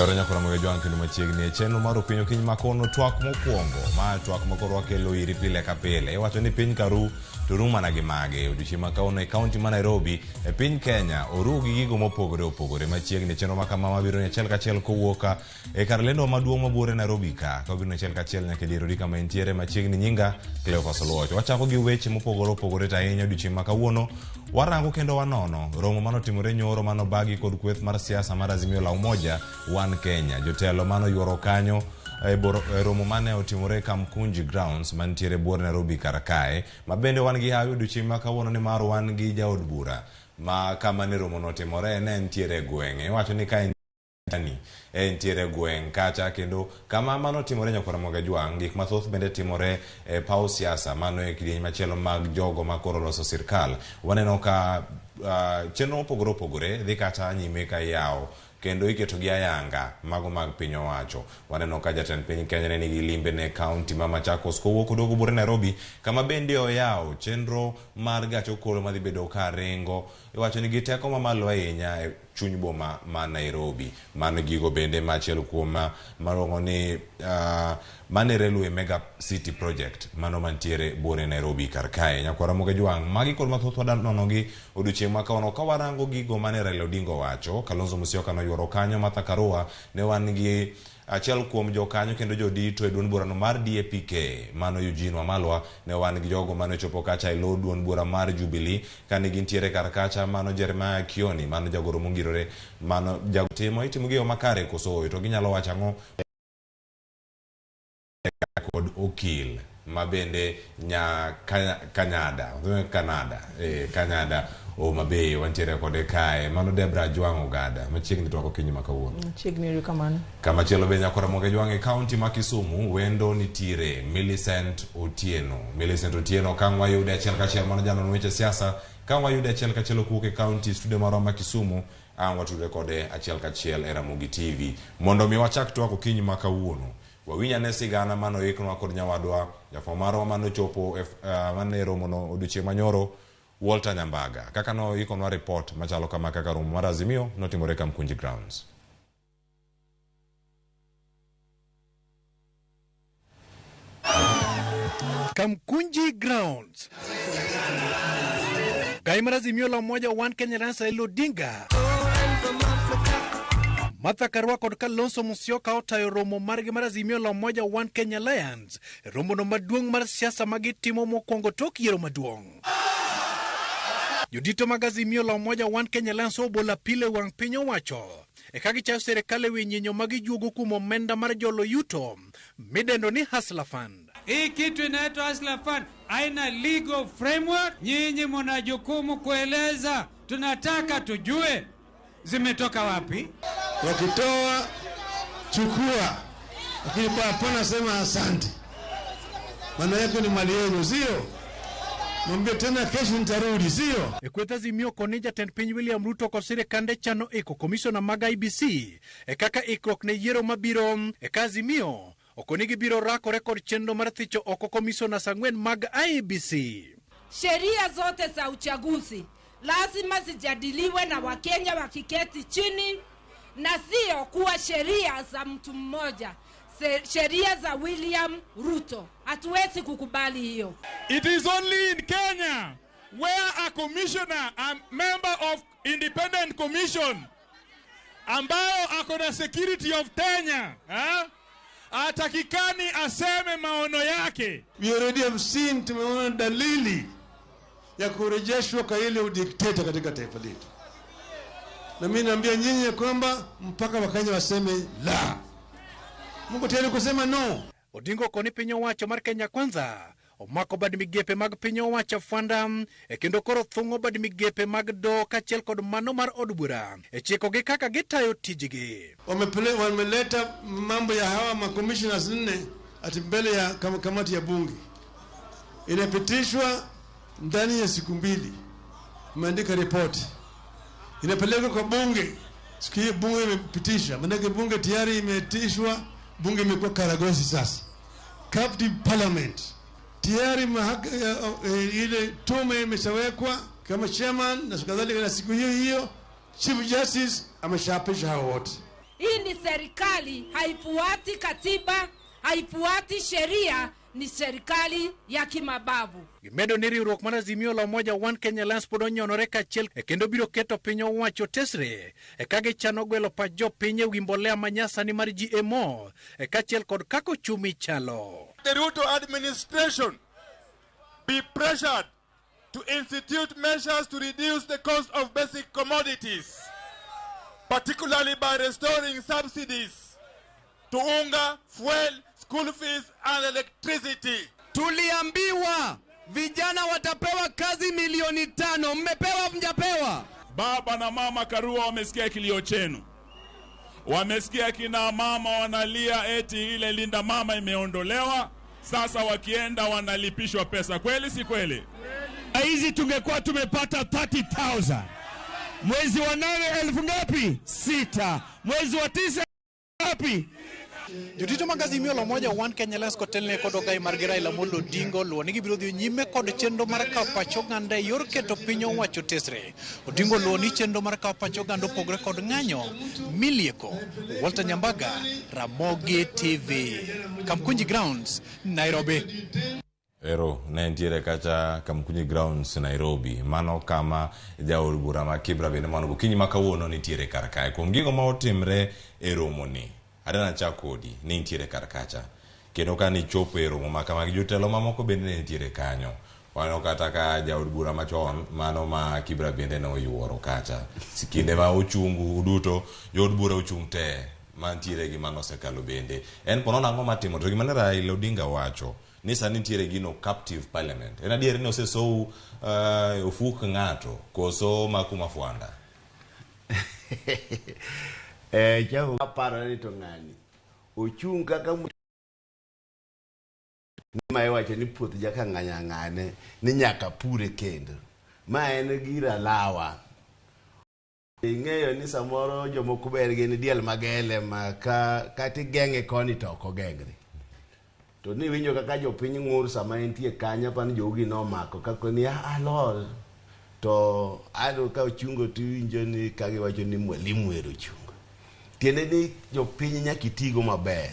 Yoro nyakora Ajwang'kod kendo machiegni chenro mar pinyo kiny makono twak mokwongo ma twak makoro wakelo iri pile ka pile. Iwacho ni piny karu to ru mana gi mage odiochieng' ma kawuono e kaunti ma Nairobi e piny Kenya oru gi gigo mopogore opogore machiegni chenro ma kama mabiro ni achiel kachiel kowuok e kar lendo maduong' mabor e Nairobi ka biro ni achiel kachiel nyaka diero kama entiere machiegni nyinga Cleophas Oluoch. Wachako gi weche mopogore opogore ta ahinya odiochieng' ma kawuono warango kendo wanono romo manotimore nyoro manobagi kod kweth mar siasa mar Azimio la Umoja One Kenya. Jotelo mano yuoro kanyo romo mane otimore Kamkunji Grounds mantiere buor Nairobi karakae mabende wan gi hayo odiochieng' ma kawuono ni mar wan gi jaod bura ma kama ne romo notimore ne entiere gweng'e. Iwacho ni ka entiere gweng' kacha kendo kama mano timore nyakora Ajwang' gik mathoth bende timore e paw siasa mano e kidieny machielo mag jogo makoro loso sirkal. Waneno ka chenro mopogore opogore dhi kata nyime ka yawo kendo iketo gi ayanga mago mag piny owacho. Waneno ka jatend piny Kenya ne nigi limbe ne kaunti ma Machakos kowuok odogo bur Nairobi kama bende oyawo chenro mar gach okolo madhi bedo ka ringo. Iwacho ni giteko mamalo ahinya e chuny boma ma Nairobi. Mano gigo bende machielo kuom marongo ni mane Railway Mega City Project mano mantiere buore Nairobi karkae. Nyakora Ajwang' magi kod mathoth wadanono gi odiochieng' ma kawuono ka warango gigo mane Raila Odinga wacho. Kalonzo Musyoka no yuoro kanyo, Martha Karua ne wan gi achiel kuom jokanyo kendo jodito e duond burano mar DAPK mano Eugene Wamalwa ne wan gi jogo mane chopo kacha e lo duond bura mar Jubilee kane gintiere kar kacha mano Jeremiah Kioni mano jagoro mongirore mano jagotimo itimo gi makare koso to ginyalo wacho ang'o kod Okil mabende Kanada o mabe wantiere kode kae mano Debra Ajwang'kod machiegni twako kiny makawuono machiegni kamano kama chielo be nyakora Ajwang' e kaunti ma Kisumu wendo nitiere Millicent Otieno kang wayude achiel kachiel mano jano weche siasa kang wayude achiel kachiel kuoke kaunti studio maro ma Kisumu ang watude kode achiel kachiel e Ramogi TV mondo mi wachak twako kiny makawuono. Wawinya ne sigana mano iknwa kod nyawadwa jafomaro mano chopo mane romo no odiochieng' manyoro Walter Nyambaga kaka no ikonwa report machalo kama kaka romo mar Azimio notimore Kamkunji Grounds. Kamkunji Grounds gai mar Azimio la Umoja One Kenya Raila Odinga Martha Karua kod Kalonzo Musyoka otayo romo margi mar Azimio la Umoja One Kenya Alliance romo no maduong' mar siasa magitimo mokwongo tok yiero maduong'. Jodito mag Azimio la Umoja One Kenya Alliance obola pile wang' piny owacho eka gichayo serikali winyinyo magijuogo kuom omenda mar jolo yuto midendo ni Hustler Fund. Hii kitu inaitwa Hustler Fund haina legal framework. Nyinyi mna jukumu kueleza, tunataka tujue zimetoka wapi. Wakitoa chukua, lakini kwa hapana sema asante. Maana yako ni mali yenu, sio? Mwambie tena kesho nitarudi, sio? Ekweta Azimio koni jatend piny William Ruto kod sirikande chano iko komisona mag IBC kaka ikruok ne yiero mabiro eka Azimio okoni gibiro rakore kod chenro mar thicho oko komisona sang'wen mag IBC. Sheria zote za uchaguzi lazima zijadiliwe na Wakenya wakiketi chini na sio kuwa sheria za mtu mmoja, sheria za William Ruto. Hatuwezi kukubali hiyo. It is only in Kenya where a commissioner, a member of independent commission ambao akona security of Kenya atakikani aseme maono yake. We already have seen, tumeona dalili ya kurejeshwa kwa ile udikteta katika taifa letu. Na mimi naambia nyinyi kwamba mpaka Wakenya waseme la. Mungu tayari kusema no. Odinga koni piny owacho mar Kenya Kwanza omako bad migepe mag piny owacho fanda kendo koro thung'o bad migepe mag do kachiel kod mano mar od bura chiko gi kaka gitayo tijgi. Wameleta mambo ya hawa ma commissioners nne ati mbele ya kamati ya bunge. Inapitishwa ndani ya siku mbili. Maandika report. Inapelekwa kwa bunge. Siku hiyo bunge imepitisha. Maandika bunge tayari imetishwa. Bunge imekuwa karagosi sasa. Captive Parliament. Tayari ile tume imeshawekwa kama chairman na kadhalika, na siku hiyo Chief Justice ameshapisha hao wote. Hii ni serikali haifuati katiba, haifuati sheria, ni serikali ya kimabavu. Gimedo ni riwruok mar Azimio la Umoja One Kenya Alliance pod onyorore kaachiel kendo biro keto piny owacho tesre ka gichano gwelo pach jopiny e wi mbolea manyasani mar GMO kaachiel kod kaka ochumi chalo. The Ruto administration be pressured to institute measures to reduce the cost of basic commodities, particularly by restoring subsidies to unga, fuel, school fees and electricity. Tuliambiwa vijana watapewa kazi milioni 5. Mmepewa mjapewa? Baba na mama Karua wamesikia kilio chenu. Wamesikia kina mama wanalia eti ile linda mama imeondolewa. Sasa wakienda wanalipishwa pesa. Kweli si kweli? Hizi tungekuwa tumepata 30,000. Mwezi wa 8 elfu ngapi? 6. Mwezi wa 9 ngapi? Jotito mag Azimio la Umoja One Kenya Alliance kotelne kod Ogai margi Raila Amolo Odinga luwo ni gibiro dhi nyime kod chenro mar kawo pach oganda e yor keto piny owacho tesre. Odinga luwo ni chenro mar kawo pach oganda opogore kod ng'anyo. Milieko, Walter Nyambaga, Ramogi TV. Kamkunji Grounds, Nairobi. Ero, ne ntiere kacha Kamkunji Grounds Nairobi. Mano kama jaod bura ma Kibra bende mano gokinyi ma kawuono nitiere kar kae. Kuom gigo ma otimre e romo ni. Adana chakodi ni ntiere kar kacha. Kendo ka ni chopo e romo ma kama jotelo mamoko bende ne ntiere kanyo. Wano kata ka jaod bura machon mano ma Kibra bende no yuoro kacha. Sikinde ma ochungu duto jod bura ochung te mantiere gi mano sekalo bende. En pono nango matimo to gimane Raila Odinga wacho. Ni sani ntiere gino captive parliament. En adier ni osesou ofuk ng'ato koso makuma fuanda. Jago aparo ni to ng'ani ochung kaka ma iwacho ni puoth jaka ng'anya ng'ane ni nyaka pure kendo. Ma en gira lawa. Ing'eyo ni samoro jomoko berge ni diel magele ma kati geng'e koni to ok ogengre. To ni winjo kaka jopiny ng'ur sama entie kanya pan jogi no mako kako ni alol. To ado ka ochungo tu winjo ni kagi wacho ni mwalimu ero chungo. Tiene ni jopiny nyaka itigo maber.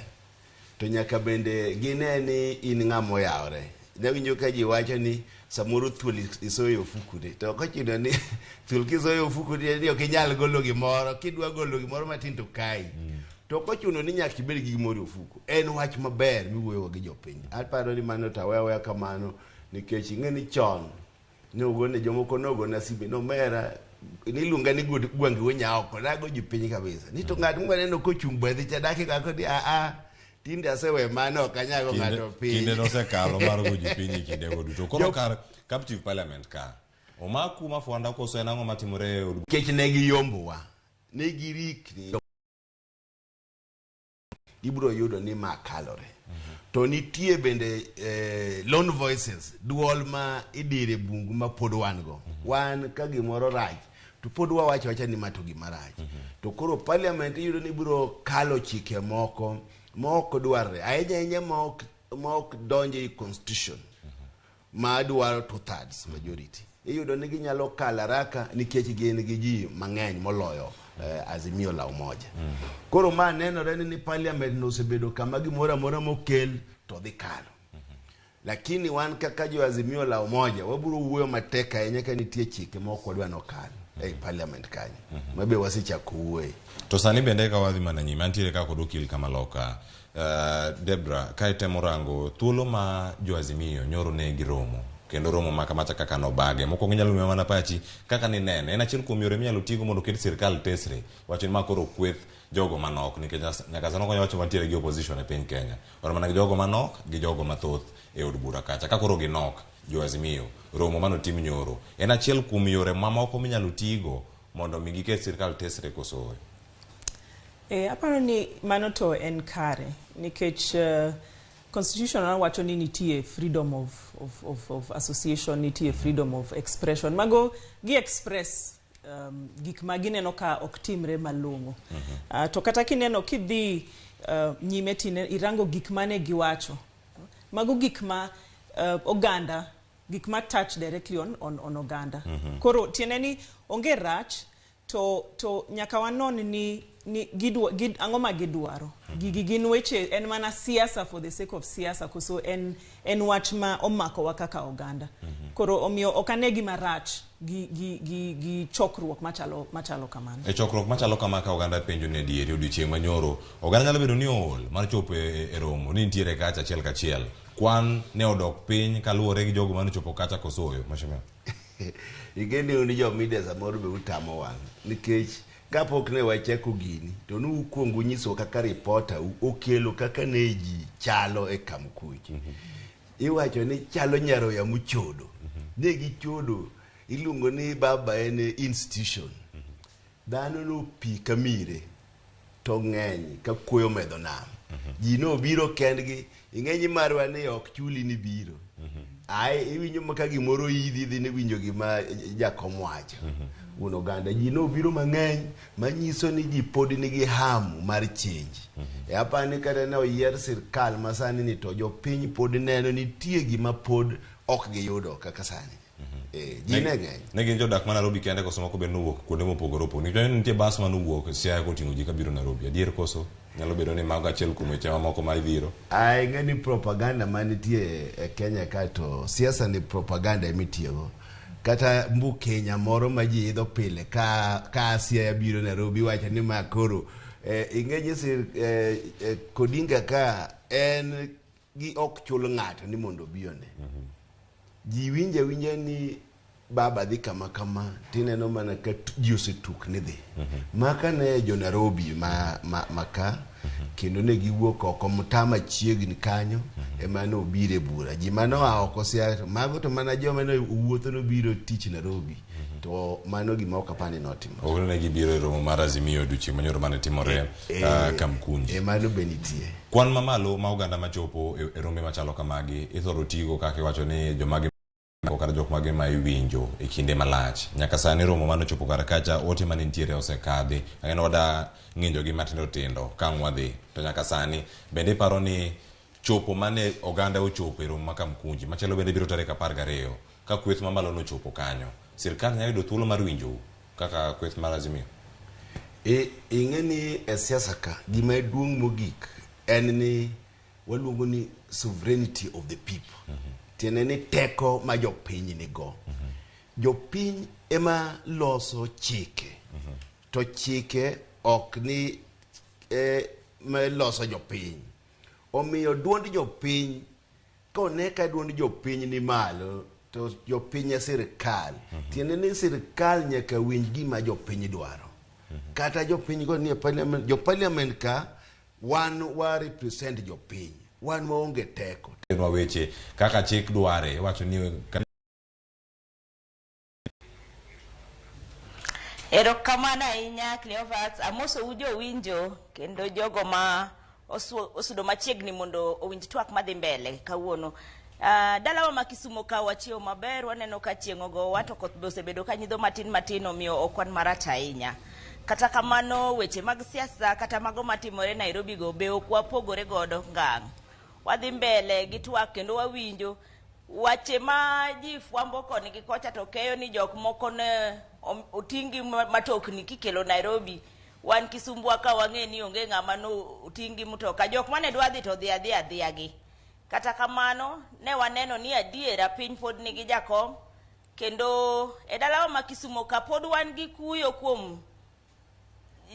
To nyaka bende gine ni in ng'amo yawre. Nyawinjo ka ji wacho ni samoro thuol isoyo ofukune. To kochino ni thuol kisoyo ofukune ni ok inyal golo gimoro. Kidwa golo gimoro matin to kai. To kochuno ni nyaka ibed gi gimoro ofuko. En wach maber miwuoyo gi jopiny. Aparo ni mano tawewe kamano nikech ing'e ni chon ne ogone jomoko nogo nasibe no mera niluonga ni gwenge wonyako nago jipiny kabisa. Ni to ng'at mwaneno kochung' bedhi cha dakika kodi tinde asewe mano kanyago ng'ato piny. Kinde no sekalo mar go jipiny kinde go duto. Koro kar captive parliament ka. Omaku mafuanda koso en ang'o matimore od. Kech ne giyombowa. Ne girikni. Ibro yudo ni makalore. To nitie bende lone voices, duol ma idire bungu ma pod wan go. Wan ka gimoro rach, to pod wawacho wacha ni mato gimarach. To koro parliament yudo ni biro kalo chike moko dwarre. Ahinya mok donje i constitution. Ma dwaro 2/3 majority. Iyudo ni ginyalo kala raka nikech gin gi ji mang'eny moloyo Azimio la Umoja. Koro ma nenore ni parliament no osebedo kama gimoro amora mokel to dhi kalo. Lakini wan kaka jo Azimio la Umoja wabiro wuoyo matek ahinya ka nitie chike moko wadwa nokalo e parliament kanyo. Mabe wasicha kuwe. To sani bende ka wadhi mana nyime antiere ka kod okil kama loka. Debra, ka itemo rango thuolo ma jo Azimio nyoro ne giromo. Kendo romo makamacha kaka no bage moko ginyalo miyo mana pachi kaka ni nene en achiel kuom yore minyalo tigo mondo ket sirkal tesre wacho ni makoro kweth jogo manok nikech nyaka sano konyo wacho mantiere gi opposition e piny Kenya ora mana gi jogo manok gi jogo mathoth e od bura kacha ka koro ginok jo Azimio romo mano tim nyoro en achiel kuom yore mamoko minyalo tigo mondo mi giket sirkal tesre koso aparo ni mano to en kare nikech Constitution wacho ni nitie freedom of association, nitie freedom of expression. Mago gi express gik magineno ka oktimre malongo. To kata kineno kidhi nyime tine irango gik mane giwacho. Mago gik ma oganda, gik ma touch directly on oganda. Koro tiene ni onge rach to nyaka wanon ni angoma gidwaro gigi gin weche en mana siasa for the sake of siasa koso en wach ma omako wa kaka oganda koro omiyo okanegi marach gi chokruok machalo kamano chokruok machalo kama ka oganda penjo ne diere odiochieng' manyoro oganda nyalo bedo ni ol mar chopo e romo ni nitiere kacha achiel kachiel kwan ne odok piny kaluwore gi jogo manochopo kacha kosoyo mashimeo igeni uni jo media samoro be utamo wang nikech kapok ne wachako gini to nu ukuongo nyiso kaka reporter okelo kaka ne ji chalo e Kamkuji iwacho ni chalo nyaroya muchodo ne gichodo iluongo ni baba en institution dhano no pi kamire to ng'eny ka kuoyo medho nam ji no biro kendgi ing'enyi marwa ni ok chuli ni biro ai iwinjo maka gimoro idhi ne winjo gima jakom wacho uno ganda ji no biro mang'eny manyiso ni ji pod nigi hamu mar change apani kata ne oyier sirkal masani ni to jopiny pod neno nitie gima pod ok giyudo kaka sani ji ne ng'eny ne gin jodak ma Nairobi kende koso moko be nuwuok kuonde mopogore opogore nitie bas manuwuok Siaya koting'o ji kabiro Nairobi adier koso nyalo bedo ni mago achiel kuom weche mamoko ma idhiro ai ng'eni propaganda manitie e Kenya ka to siasa ni propaganda emitiyogo kata mbu Kenya moro ma ji idho pile ka Siaya biro Nairobi wacho ni ma koro ing'enyi Kodinga ka en gi ok chul ng'ato ni mondo biyone ji winja ni baba dhi kama tineno mana ka ji osetuk ni dhi maka ne jo Nairobi maka kendo ne giwuok oko mtama chiegni kanyo emane obire bura ji mano oko Siaya mago to mana joma ne wuotho no biro tich Nairobi to mano gima ok apani notimo owuono ne gibiro e romo mar Azimio odiochieng' manyoro mane timore Kamkunji mano benitie kwan mamalo ma oganda machopo e rombe machalo kamagi ithoro tigo kaka iwacho ni jomagi kata jok mage ma iwinjo e kinde malach nyaka sani romo manochopo kar kacha ote mane nitiere osekadhi en oda ng'injo gi matindo tindo kang'wadhi to nyaka sani bende paro ni chopo mane oganda ochopo e romo ma Kamkunji machielo bende biro tarehe 12 ka kweth mamalo nochopo kanyo sirkal nyalo yudo thuolo mar winjo kaka kweth mar Azimio ing'eni e siasa ka gima duong' mogik en ni waluongo ni sovereignty of the people tiene ni teko ma jopiny nigo jopiny ema loso chike to chike ok ni ma loso jopiny omiyo duond jopiny kone ka duond jopiny ni malo to jopiny sirkal tiene ni sirkal nyaka winj gima jopiny dwaro kata jopiny go ni parliament ka wan wa represent jopiny wan maonge teko nwa weche kaka chik dware wacho ni ero kamana ahinya Cleophas amoso ujo winjo kendo jogo ma osudo machiegni mondo owinj twak madhi mbele kawuono dalawa ma Kisumo ka wachio maber waneno ka chieng' ogo wato koth osebedo ka nyidho matin omiyo okwan marach ahinya kata kamano weche mag siasa kata mago matimore Nairobi go be ok wapogore godo ngang' wadhi mbele gi twak kendo wawinjo wache ma ji fwambo koni gi kocha to keyo ni jok moko ne otingi matokni kikelo Nairobi wan Kisumbwa ka wang'e ni onge ng'ama no otingi mtoka jok mane dwa dhi to dhi adhiya gi kata kamano ne waneno ni adiera piny pod nigi jakom kendo e dalawa ma Kisumo ka pod wan gi kuyo kuom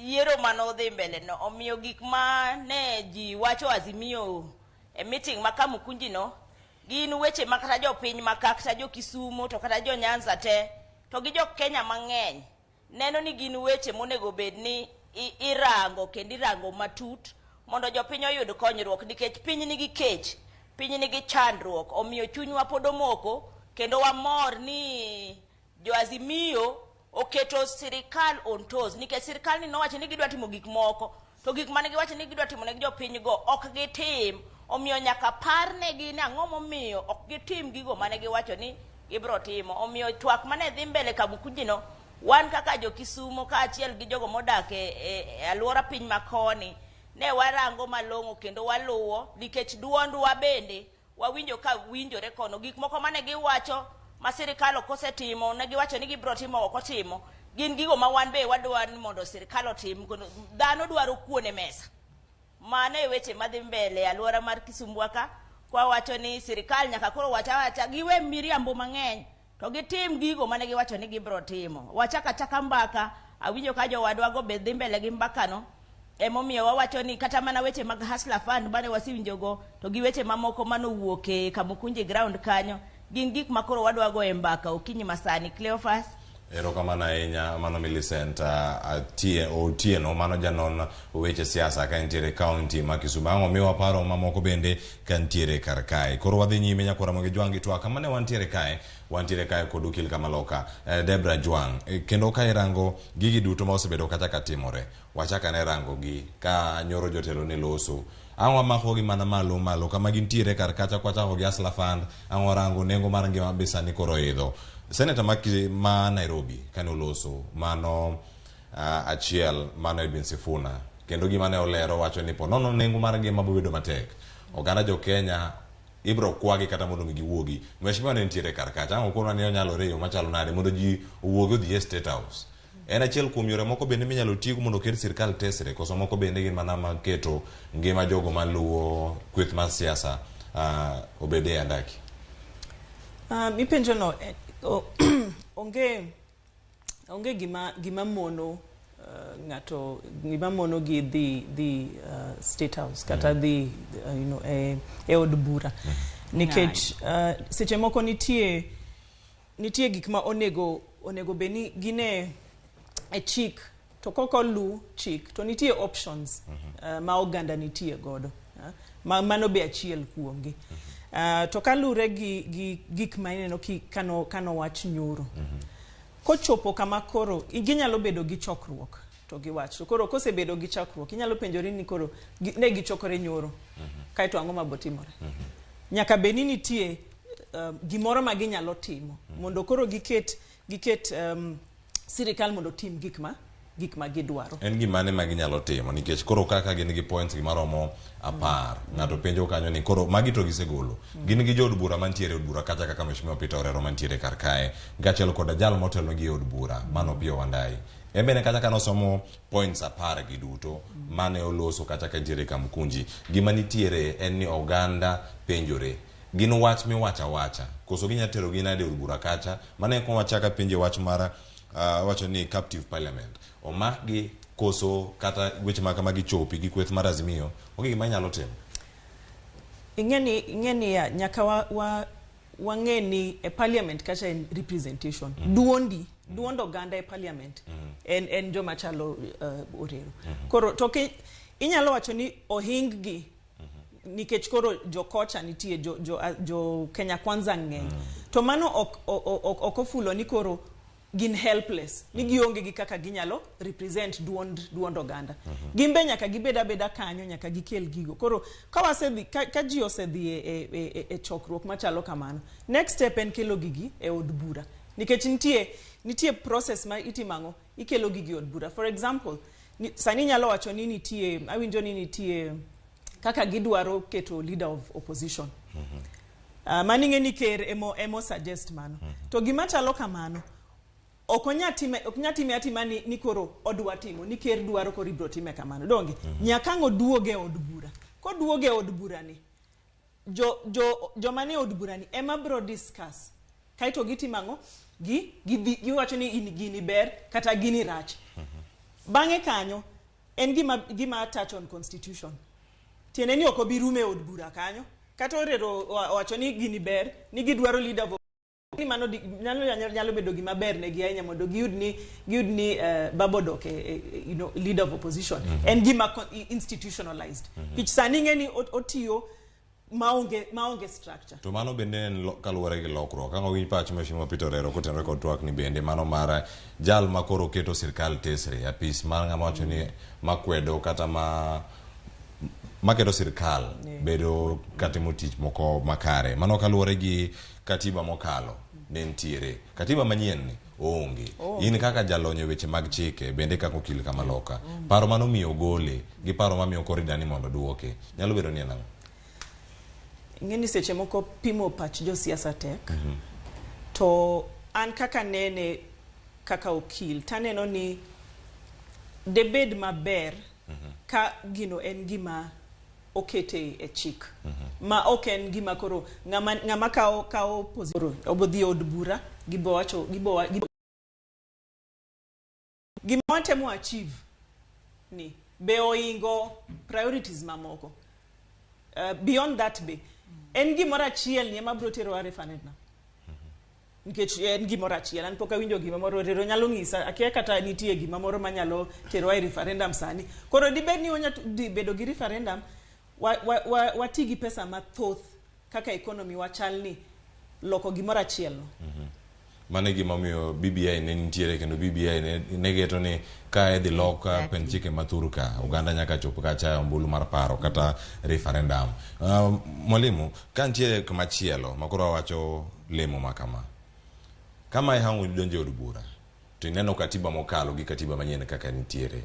yiero manodhi mbele no omiyo gik ma ne ji wacho Azimio e meeting ma Kamkunji no gin weche makata jopiny makata jo Kisumo to kata jo Nyanza te to gi jo Kenya mang'eny neno ni gin weche monego bed ni irango kendo irango matut mondo jopiny oyud konyruok nikech piny nigi kech piny nigi chandruok omiyo chunywa pod omoko kendo wamor ni jo Azimio oketo sirkal on toes nikech sirkal ni nowacho ni gidwa timo gik moko to gik mane giwacho ni gidwa timo ne jopiny go ok gitim omiyo nyaka parnegi ni ang'o momiyo ok gitim gigo mane giwacho ni gibro timo omiyo twak mane dhi mbele Kamkunji no wan kaka jo Kisumo ka achiel gi jogo modak e alwora piny makoni ne warango malong'o kendo waluwo nikech duondwa bende wawinjo ka winjore kono gik moko mane giwacho ma sirkal okosetimo ne giwacho ni gibro timo ok otimo gin gigo ma wan be wadwa ni mondo sirkal otim. Dhano dwaro kuone mesa. Mano e weche madhi mbele alwora mar Kisumu ka kwa wacho ni sirkal nyaka koro wacha giwe miriambo mang'eny to gitim gigo mane giwacho ni gibro timo. Wachaka mbaka awinjo ka jowadwago be dhi mbele gi mbakano. Emomiyo wawacho ni kata mana weche mag Hustler Fund bane wasiwinjogo to gi weche mamoko manowuoke Kamukunji ground kanyo gin gik makoro wadwago e mbaka okinyi masani. Cleophas Erokamano ahinya mano Millicent Otieno mano janon weche siasa ka ntiere county ma Kisumu. Ang'o miwa paro mamoko bende ka ntiere kar kae. Koro wadhi nyime nyaka Ramogi Jwang' Twak mane wantiere kae kod Okil Kamaloka Debra Jwang'. Kendo ka irango gigi duto ma osebedo kata ka timore. Wachaka ne rango gi ka nyoro jotelo ne loso. Ang'o mako gi mana malo kama gintiere kar kacha kwacha gi Hustler Fund. Ang'o rango nengo mar ngima bisa ni koro idho. Senator ma Nairobi kane oloso mano achiel mano Edwin Sifuna kendo gima ne olero wacho ni ponono nengo mar ngima bobedo matek. Oganda jo Kenya ibro kwagi kata mondo giwuogi. Mheshimiwa ne ntiere kar kacha ang'o kono ne onyalo reyo machalo nade mondo ji owuogi odhi e State House. En achiel kuom yore moko bende minyalo tigo mondo ket sirkal tesre koso moko bende gin mana maketo ngima jogo maluwo kweth mar siasa obede andaki. Ipenjo no onge gima mono ngato gima mono gi the State House kata the e od bura nikech seche moko nitie gik ma onego beni gine e chik to koko lu chik to nitie options ma oganda nitie godo mano be achiel kuomgi. To kalure gi gik ma ineno kano wach nyoro. Kochopo kama koro ginyalo bedo gi chokruok to gi wach. To koro kosebedo gi chokruok inyalo penjori ni koro ne gichokore nyoro. Kae to ang'o mabotimore. Nyaka beni nitie gimoro ma ginyalo timo mondo koro giket sirikal mondo tim gik ma gidwaro. En gimane ma ginyalo timo nikech koro kaka gin gi points gimaromo 10 ng'ato penjo kanyo ni koro magi to gisegolo gin gi jod bura mantiere od bura kata kaka Mheshimiwa Orero mantiere kar kae gachiel kod jal motelo gi od bura mano Pio Wandai embene kata kana somo points 10 gi duto mane oloso kata ka ntiere Kamukunji gima nitiere en ni oganda penjore gin wach wacha koso ginya tero gi nade od bura kacha mane ko wachaka penje wach mara wacho ni captive parliament omakgi koso kata weche kama gichopi gi kweth mar Azimio ogi gima nyalo timo. Ingeni nyaka wang'eni e parliament kacha en representation. Duond oganda e parliament en joma chalo Orero. Koro to inyalo wacho ni ohing gi nikech koro jokocha nitie jo Kenya Kwanza ng'eny. To mano ok ofulo ni koro gin helpless ni gionge gi kaka ginyalo represent duond oganda. Gimbe nyaka gibeda kanyo nyaka gikel gigo. Koro ka wasedhi ka ji osedhi e chokruok machalo kamano, next step en kelo gigi e od bura nikech nitie process ma itimango ikelo gigi od bura. For example sani nyalo wacho ni nitie awinjo ni nitie kaka gidwaro keto leader of opposition. Maning'e ni ker emo suggest mano. To gima chalo kamano oknyatime atima ni koro odwa timo ni ker dwaro koro ibro time kamano donge nyaka duoge od bura. Koduoge od bura ni jo mane od bura ni ema bro discuss kaito gitimango giwacho ni gini ber kata gini rach. Bang'e kanyo en gima touch on constitution. Tiene ni okobirume od bura kanyo kata Orero wacho ni gini ber ni gidwaro leader of ni mano nyalo bedo gima ber ne gi ahinya mondo giyud ni babodok leader of opposition en gima institutionalized which sani ng'eni otiyo maonge structure. To mano bende en kaluwore gi lokruok ang'o winj pach Mheshimiwa Orero kotenore kod twak ni bende mano mara jal makoro keto sirkal tesre apis mar ng'ama wacho ni makwedo kata makedo sirkal bedo katimo tich moko makare mano kaluwore gi katiba mokalo ne ntiere katiba manyien ni onge in kaka jalonyo weche mag chike bende kaka Okil Kamaloka paro mano miyo gole gi paro mamiyo koridani mondo duoke nyalo bedo ni enang'. Ng'eni seche moko pimo pach jo siasa tek to an kaka nene kaka okil taneno ni debed maber ka gino en gima okete e chik ma ok en gima koro ngama kao position obodhi od bura gima watemo achieve ni be oingo priorities mamoko beyond that be en gimoro achiel ni ema bro tero a referendum nikech en gimoro achiel an pok awinjo gimoro Orero nyalo ng'isa akia kata nitie gimoro manyalo tero a referendum sani koro dibed ni onya bedo gi referendum wati gi pesa mathoth kaka economy wachalni loko gimoro achiel mane gima miyo BBI ne nitiere kendo BBI ne geto ni ka edhi loka pen chike mathurka Uganda nyaka chop kacha ombulu mar paro kata referendum. Mwalimu ka nitiere kumachielo makoro wacho lemo makama kama hangu donje od bura to ineno katiba mokalo gi katiba manyien kaka nitiere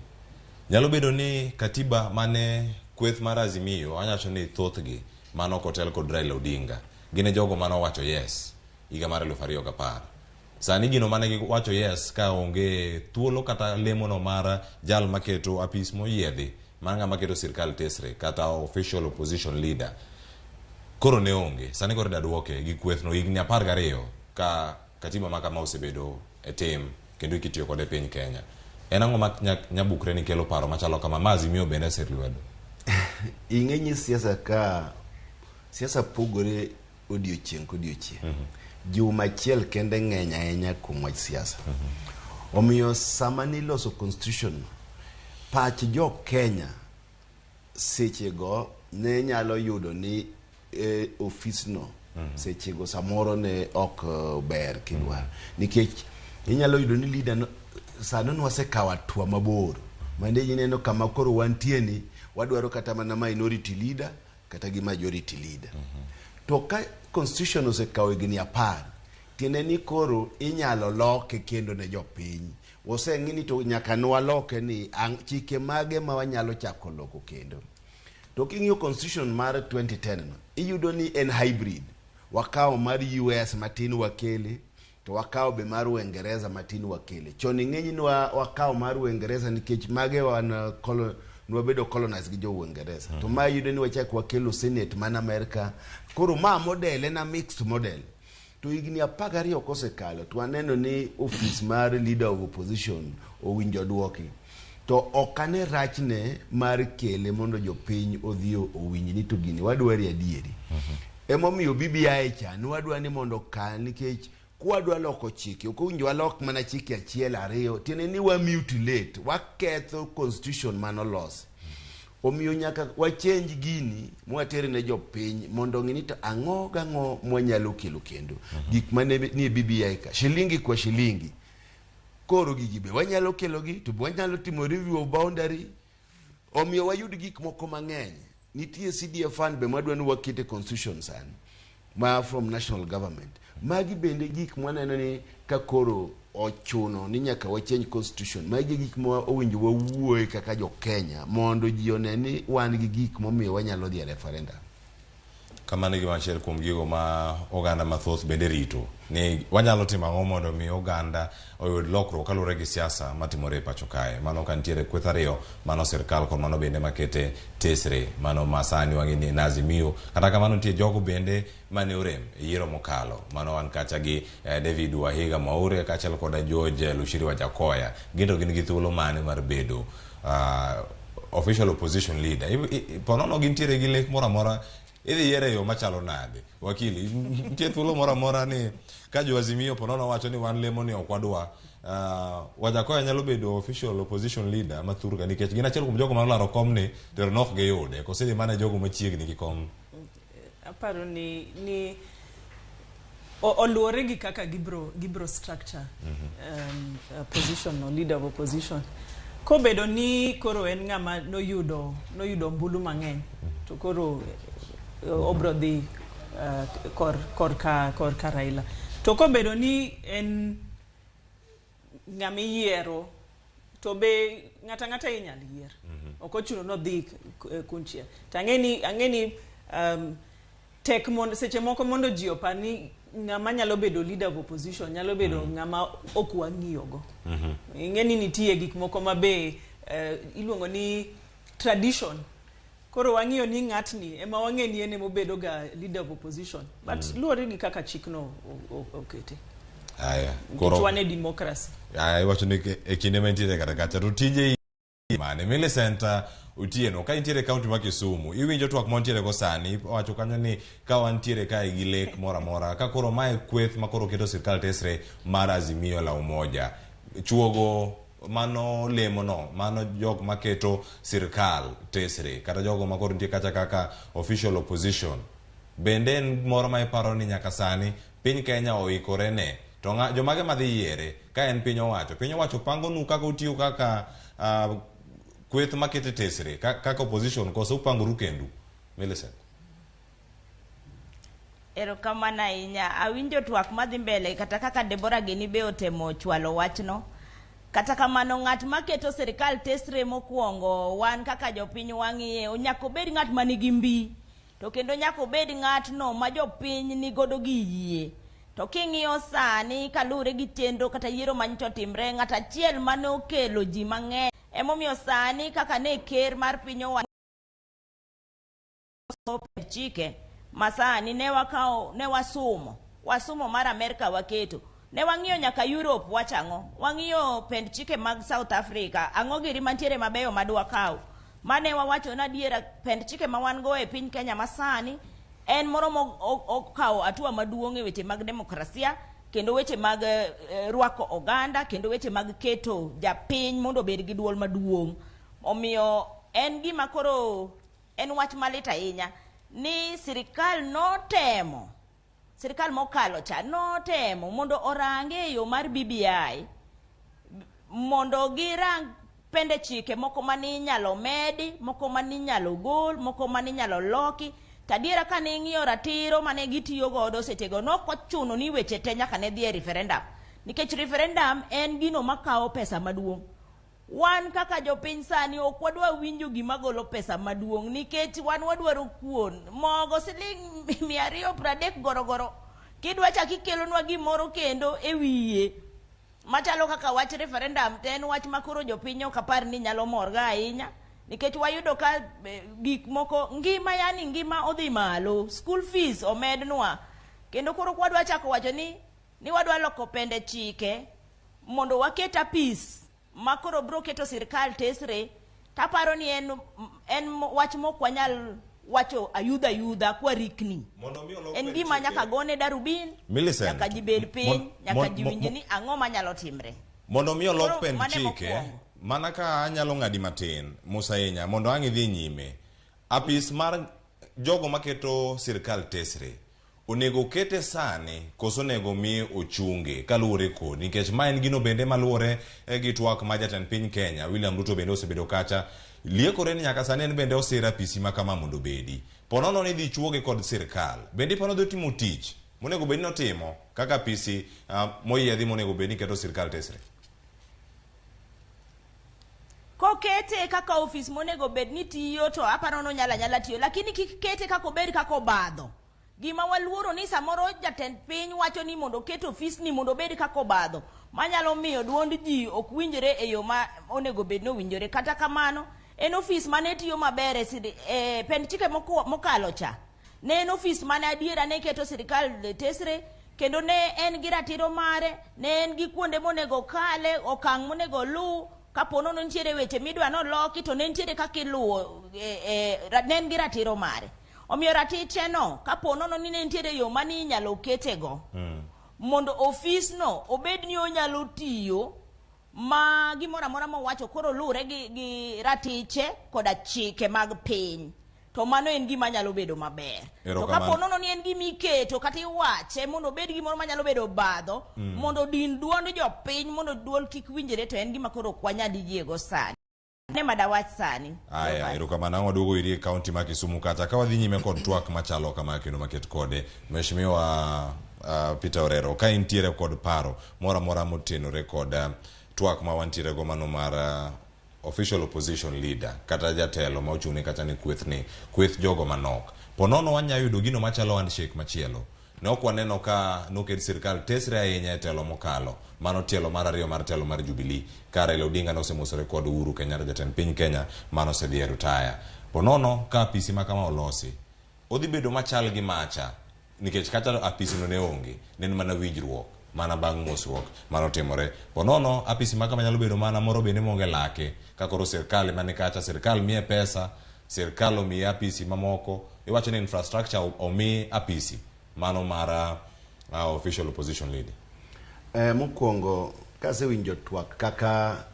nyalo bedo ni katiba mane kweth mar Azimio anyacho ni thothgi mano kotel kod Raila Odinga gine jogo mano wacho yes higa mar 2010 sani gino mane wacho yes ka onge thuolo kata lemo no mara jal maketo apis moyiedhi manga maketo sirkal tesre kata official opposition leader koro ne onge sani koro daduoke gi kweth no higni 12 ka katiba makama osebedo etem kendo ikitiyo kode piny Kenya en ang'o nyabukre ni kelo paro machalo kama Azimio bende serlwedo ing'enyi siasa pogore odiochieng' kodiochieng' juma achiel kende ng'eny ahinya kuom wach siasa omiyo sama niloso constitution pach jo Kenya sechego ne nyalo yudo ni ofisno sechego samoro ne ok ber kidwar nikech inyalo yudo ni leader no sano nwasekawo atua mabor mande jineno kama koro wantie ni wadwaro kata mana minority leader kata gi majority leader to ka constitution osekawo higni 10 tiende ni koro inyalo loke kendo ne jopiny oseng'ini to nyaka nwaloke ni chike mage ma wanyalo chako loko kendo to king'iyo constitution mar 2010 no iyudo ni en hybrid wakawo mar US matin wakele to wakawo be mar Uingereza matin wakele choni ng'eny ni wakawo mar Uingereza nikech mage wan nwabedo colonize gi jo Uingereza to ma yudo ni wachak wakelo Senate man America koro ma model en a mixed model to higni 12 kosekalo to aneno ni office mar leader of opposition owinjo duoki to okane rachne mar kele mondo jopiny odhio owinji ni to gini wadwari adieri emomiyo BBI cha nwadwa ni mondo kan nikech kwadwa loko chike ok owinjo walok mana chike achiel ariyo tiene ni wa mutilate waketho constitution manolos omiyo nyaka wachange gini mwatere ne jopiny mondo ng'ini to ang'o mwanyalo kelo kendo gik mane ni BBI ka shilingi kwa shilingi koro gigibe wanyalo kelo gi to wanyalo timo review of boundary omiyo wayud gik moko mang'eny nitie CDF fund be mwadwa ni wakete constitution san ma from national government magi bende gik mwaneno ni ka koro ochuno ni nyaka wachange constitution magi gik ma owinjo wawuoye kaka jo Kenya mondo ji oneni wan gi gik momiyo wanyalo dhi referendum kama ne gima achiel kuom gigo ma oganda mathoth bende rito ni wanyalo timo ang'o mondo mi oganda oyud lokruok kaluwore gi siasa matimore pacho kae mano ka nitiere kweth ariyo mano sirkal kod mano bende makete tesre mano masani wang'ini Azimio kata kamano nitie jogo bende mane orem yiero mokalo mano wan kacha gi David Wahiga Mwaure kachiel kod George Lushiri Wajakoya ginto gin gi thuolo mane mar bedo official opposition leader ponono gintiere gi lek moro amora idhi yiere yo machalo nade wakili nitie thuolo moro amora ni ka jo Azimio ponono wacho ni wan lemo ni okwadwa Wajakoya nyalo bedo official opposition leader mathurka nikech gin achiel kuom jogo manolaro kom ni to nok ge yude kosedi mane jogo machiegni gi kom aparo ni oluore gi kaka gibro structure position no leader of opposition ko bedo ni koro en ng'ama noyudo mbulu mang'eny to koro obro dhi kor ka Raila to ko bedo ni en ng'ami yiero to be ng'ata inyal yier ok ochuno no dhi kunchia to ang'eni tek mondo seche moko mondo ji opani ng'ama nyalo bedo leader of opposition nyalo bedo ng'ama ok wang'iyogo. Ing'eni nitie gik moko mabe iluongo ni tradition. Koro wang'iyo ni ng'atni ema wang'eni ene mobedo ga leader of opposition. But luwore gi kaka chikno okete. Aya, koro wane democracy. Aya, iwacho ni e kinde mantiere kata kacha to tije mane Millicent Otieno ka intiere kaunti ma Kisumu iwinjo twak montiere go sani wacho kanyo ni ka wantiere kae gi lek mora mora ka koro mae kweth ma koro keto sirkal tesre mar Azimio la Umoja chuogo mano lemo no mano jog maketo sirkal tesre kata jogo ma koro nitie kacha kaka official opposition bende en moro ma iparo ni nyaka sani piny Kenya oikore ne to jomage madhi yiere ka en piny owacho pango nu kaka utiyo kaka kweth makete tesre kaka opposition koso upangoru kendu. Millicent. Erokamano ahinya awinjo twak madhi mbele kata kaka Debra gini be otemo chwalo wachno. Kata kamano ng'at maketo sirkal tesre mokwongo wan kaka jopiny wang'iye onyako bed ng'at manigi mbi to kendo nyako bed ng'atno ma jopiny ni godo gi yie. To king'iyo sani kalure gi tendo kata yiero manito timre ng'at achiel mane okelo ji mang'eny emomiyo sani kaka ne ker mar piny owacho chike masani ne wasumo mar Amerika waketo ne wang'iyo nyaka Europe wachang'o wang'iyo pend chike mag South Africa ang'o giri mantiere mabeyo madwa kaw mane wawacho na diera pend chike ma wan go e piny Kenya masani en moro okaw atua maduong' e weche mag demokrasia kendo weche mag rwako oganda kendo weche mag keto japiny mondo bed gi duol maduong'. Omiyo en gima koro en wach malit ahinya ni sirkal mokalo cha notemo mondo orange yo mar BBI mondo girang pende chike moko mani nyalo medi moko mani nyalo gol moko mani nyalo loki. Tadiera ka ne ng'iyo ratiro mane gitiyo godo setego nokochuno ni weche te nyaka ne dhi e referendum nikech referendum en gino makawo pesa maduong'. Wan kaka jopiny sani ok wadwa winjo gima golo pesa maduong' nikech wan wadwaro kuon mogo siling 230 gorogoro kidwa chaki kelonwa gimoro kendo e wiye machalo kaka wach referendum ten wach makoro jopiny ok apar ni nyalo morga ahinya nikech wayudo ka gik moko ngima odhi malo school fees omednwa kendo koro kwadwa chako wacho ni wadwa loko pende chike mondo waketa peace makoro bro keto sirkal tesre taparo ni en wach mokwanyal wacho ayudha kwa rikni en gima nyaka gone darubin nyaka jibed piny nyaka jiwinje ni ang'o manyalo timre mondo miyo lok pend chike mana ka anyalo ng'adi matin Musainya mondo ang' idhi nyime apis mar jogo maketo sirkal tesre onego kete sani koso onego mi ochunge kaluwore kodi nikech ma en gino bende maluwore gi twak ma jatend piny Kenya William Ruto bende osebedo kacha liekore ni nyaka sani en bende osira apisi makama mondo bedi ponono ni dhi chuoge kod sirkal bende pono dhi timo tich monego bedi notimo kaka apisi moyiedhi monego bedi keto sirkal tesre. Kokete kaka office monego bed ni tiyo to aparo no nyala tiyo lakini kikete kako bed kako badho gima waluoro ni samoro jatend piny wacho ni mondo keto office ni mondo bed kako badho manyalo miyo duond ji ok winjore e yo ma onego bed no winjore kata kamano en office mane tiyo maber e pend chike mokalo cha ne en office mane adiera ne keto sirkal tesre kendo ne en gi ratiro mare ne en gi kuonde monego kale okang' monego lu kapono nitiere weche midwa no loki to nitiere kaka iluwo ne en gi ratiro mare omiyo ratiche no kapono ni nitiere yo mani inyalo ketego mondo office no obed ni onyalo tiyo ma gimoro amora mowacho koro lure gi ratiche koda chike mag piny to mano en gima nyalo bedo maber to kapono ni en gima iketo kata iwache mondo obed gimoro manyalo bedo badho mondo din duond jopiny mondo duol kik winjre to en gima koro kwanyadi jiego sani ne madawach sani. Aya erokamano ang' waduogo iri e kaunti ma Kisumu kata ka wadhi nyime kod twak machalo kama kendo maket kode Mheshimiwa Peter Orero ka intiere kod paro mora mora motenore kod twak ma wantiere go mano mar official opposition leader kata jatelo ma ochung'ne kata ni kweth jogo manok ponono wanya yudo gino machalo handshake machielo nok waneno ka noket sirkal tesre ahinya e telo mokalo mano tielo mar ariyo mar telo mar Jubilee ka Raila Odinga nosemosore kod Uhuru Kenyatta jatend piny Kenya mano sedhi e rutaya. Ponono ka apisi ma kama olosi odhi bedo machal gi macha nikech kata apisi no ne onge nen mana winjruok mana bang' mosruok mano timore. Ponono apisi ma kama nyalo bedo mana moro bende monge lake ka koro sirkal mane kacha sirkal miye pesa sirkal omiye apisi mamoko iwacho ni infrastructure omi apisi mano mara official opposition leader. Mokwongo kasewinjo twak kaka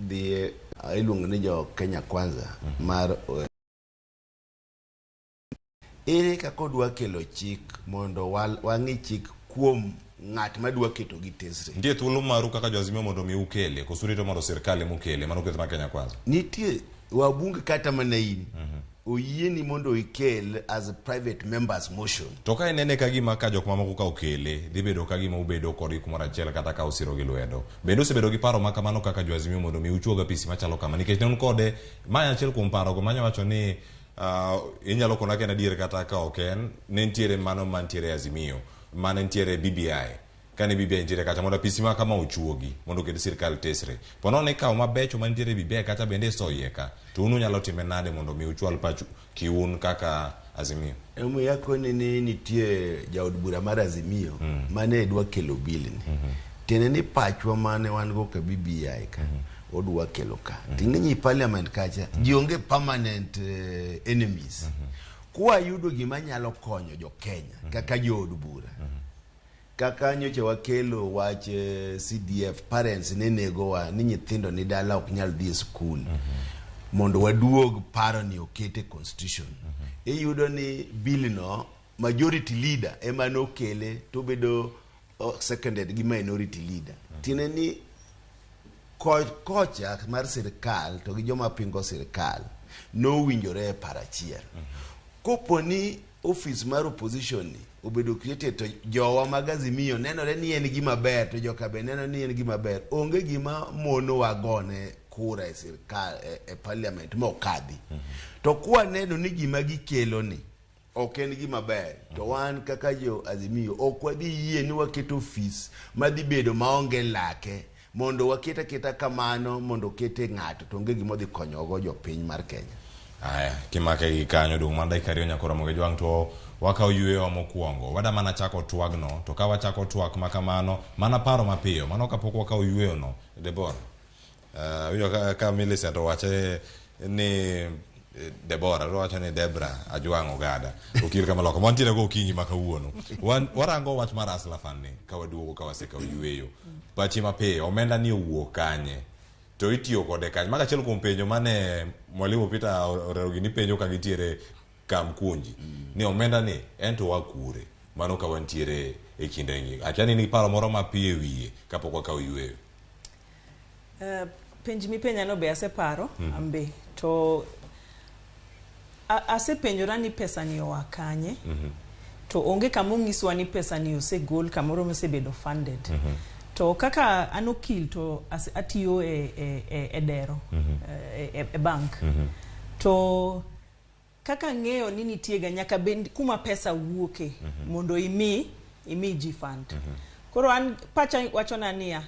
dhi iluongo ni jo Kenya Kwanza mar ere kaka odwa kelo chik mondo wang'i chik kuom ng'at madwa keto gi tesre. Ndiye thuolo maru kaka jo Azimio mondo mi ukele kosurito mondo sirkal mukele mano ketho ma Kenya Kwanza. Nitie wabunge kata mana in oyieni mondo ikel as a private members motion. To ka inene ka gima ka jok mamoko ka okele dhi bedo ka gima ubedo kod kumoro achiel kata ka usiro gi lwedo. Bende osebedo gi paro makamano kaka jo Azimio mondo mi uchuoga apisi machalo kama nikech ne un kode manya achiel kuom paro go manya wacho ni inyalo kona kena dier kata ka oken ne ntiere mano mantiere Azimio mane ntiere BBI kane BBI ntiere kata mondo apisi ma kama uchuogi mondo ked sirkal tesre. Ponono ikaw mabecho mantiere BBI kata bende soyeka to unu nyalo time nade mondo mi uchual pachu kiun kaka Azimio. Emu yako ni nitie jaod bura mar Azimio mane dwa kelo bilni. Tene ni pachwa mane wan go ka BBI ka odwa kelo ka. Ting'enyi parliament kacha jionge permanent enemies. Kwa yudo gima nyalo konyo jo Kenya kaka jood bura. Kaka nyoche wakelo wach CDF parents nenego wa ni nyithindo ni dala ok nyal dhi school mondo waduog paro ni okete constitution. Iyudo ni bill no majority leader ema no kele to bedo seconded gi minority leader. Tine ni kocha mar sirkal to gi joma pingo sirkal no winjore parachiel. Koponi office mar opposition ni obedo created to jowa mag Azimio nenore ni en gima ber to joka be neno ni en gima ber onge gima mono wagone kura e sirkal e parliament mokadhi to kwa neno ni gima gikelo ni ok en gima ber to wan kaka jo Azimio ok wadhi yie ni waketo office madhi bedo maonge lake mondo waketa keta kamano mondo kete ng'ato to onge gima dhi konyogo jo piny mar Kenya. Aya kimake gi kanyo dung mandai kariyo nyakora moge jwang to wakaw yueyo mokwongo wada mana chako twagno to ka wachako twak makamano mana paro mapiyo mano kapok wakaw yueyo no Debra wiyo ka Millicent wache ni Debra wache ni Debra Ajwang'kod okil kama loko mantiere go kinyi makawuono warango wach mar aslafan ni ka waduogo ka wasekaw yueyo pachi mapiyo omenda ni owuok kanye to itiyo kode kanye maka chiel kuom penjo mane mwalimu Peter Orero ni penjo ka gitiere kamkunji ni omenda ni ento wakure mano ka wantiere e kinde ngi achani ni paro moro mapiyo wiye kapok wakaw yueyo. Penji mi penja no be aseparo ambe to asepenjora ni pesa ni oa kanye to onge kama ngiswa ni pesa ni osegol kamoro mosebedo funded. To kaka an okil to atiyo e dero e bank to kaka ng'eyo ni nitiega nyaka bend kuma pesa wuoke mondo imi ji fund. Koro an pacha wachona niya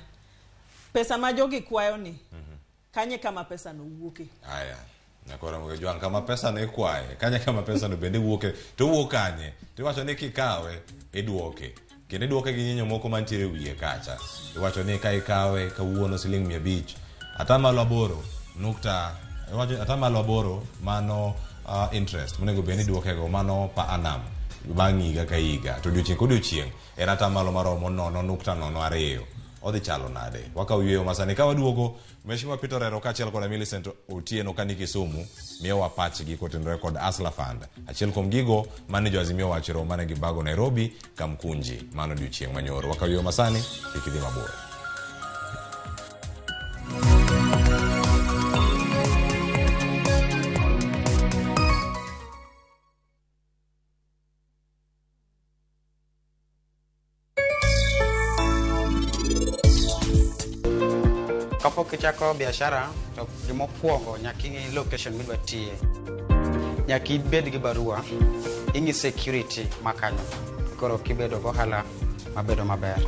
pesa ma jogi kwayo ni kanye kama pesa no wuoke. Aya nyakora moge jwang kama pesa no ikwaye kanye kama pesa no bende wuoke to wuok kanye to wacho ni kikawe iduoke kendo duoke gi nyinyo moko mantiere wiye kacha iwacho ni ka ikawe kawuono siling 500 atamalo 8 mano interest monego beni duoke go mano pa anam bang' higa ka higa to odiochieng' kodiochieng' en atamalo maromo 0.02 odhi chalo nade wakaw yueyo masani ka waduogo Mheshimiwa Peter Orero kaachiel kod Millicent Otieno kani Kisumu miyowa pachgi kotenore kod Asla Fund achiel kuom gigo mane jo Azimio wachero mane gibago Nairobi kamkunji mano odiochieng' manyoro wakaw yueyo masani ikidhi mabor. Kapok ichako biashara to gimokwongo nyaka ing'e location midwa tiye. Nyaka ibed gi barua, ing'i security makanyo. koro kibedo gohala mabedo maber.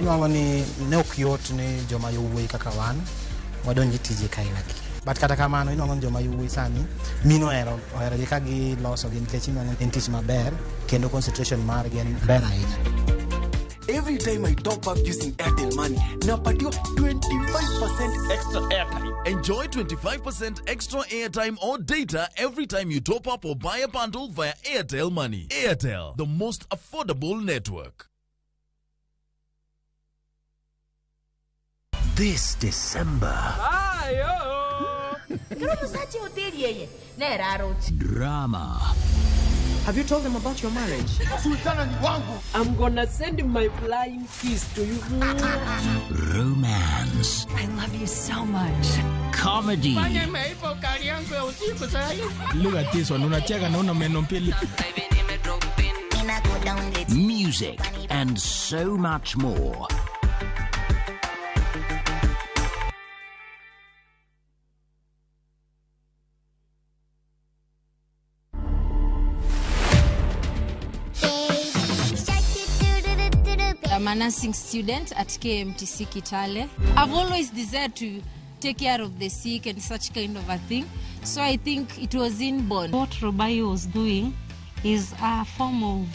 Inuang'o ni ne ok yot ni joma yowuoyi kaka wan wadonji tije kainagi. But kata kamano inuang'o ni joma yowuoyi sani mino oherogi ka gilosogi nikech inuang'o ni en tich maber kendo concentration margi en ber ahinya. Every time I top up using Airtel Money, napatiwa 25% extra airtime. Enjoy 25% extra airtime or data every time you top up or buy a bundle via Airtel Money. Airtel, the most affordable network. This December, drama. Have you told them about your marriage? I'm gonna send my flying kiss to you. Romance. I love you so much. Comedy. Look at this one. Unacheka na una meno mbili. Music and so much more. I'm a nursing student at KMTC Kitale. I've always desired to take care of the sick and such kind of a thing. So I think it was inborn. What Robai was doing is a form of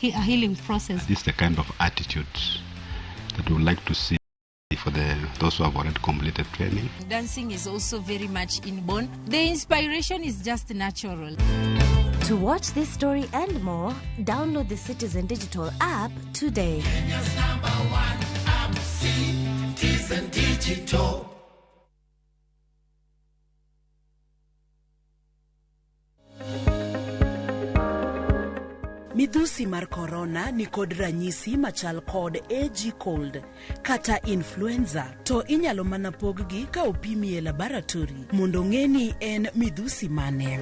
a healing process. This is the kind of attitude that we would like to see for those who have already completed training. Dancing is also very much inborn. The inspiration is just natural. To watch this story and more, download the Citizen Digital app today. Kenya's #1 app, Citizen Digital. Midhusi mar corona ni kod ranyisi machal kod AG cold kata influenza, to inyalo mana poggi ka opimi e laboratory mondo ng'e ni en midhusi mane.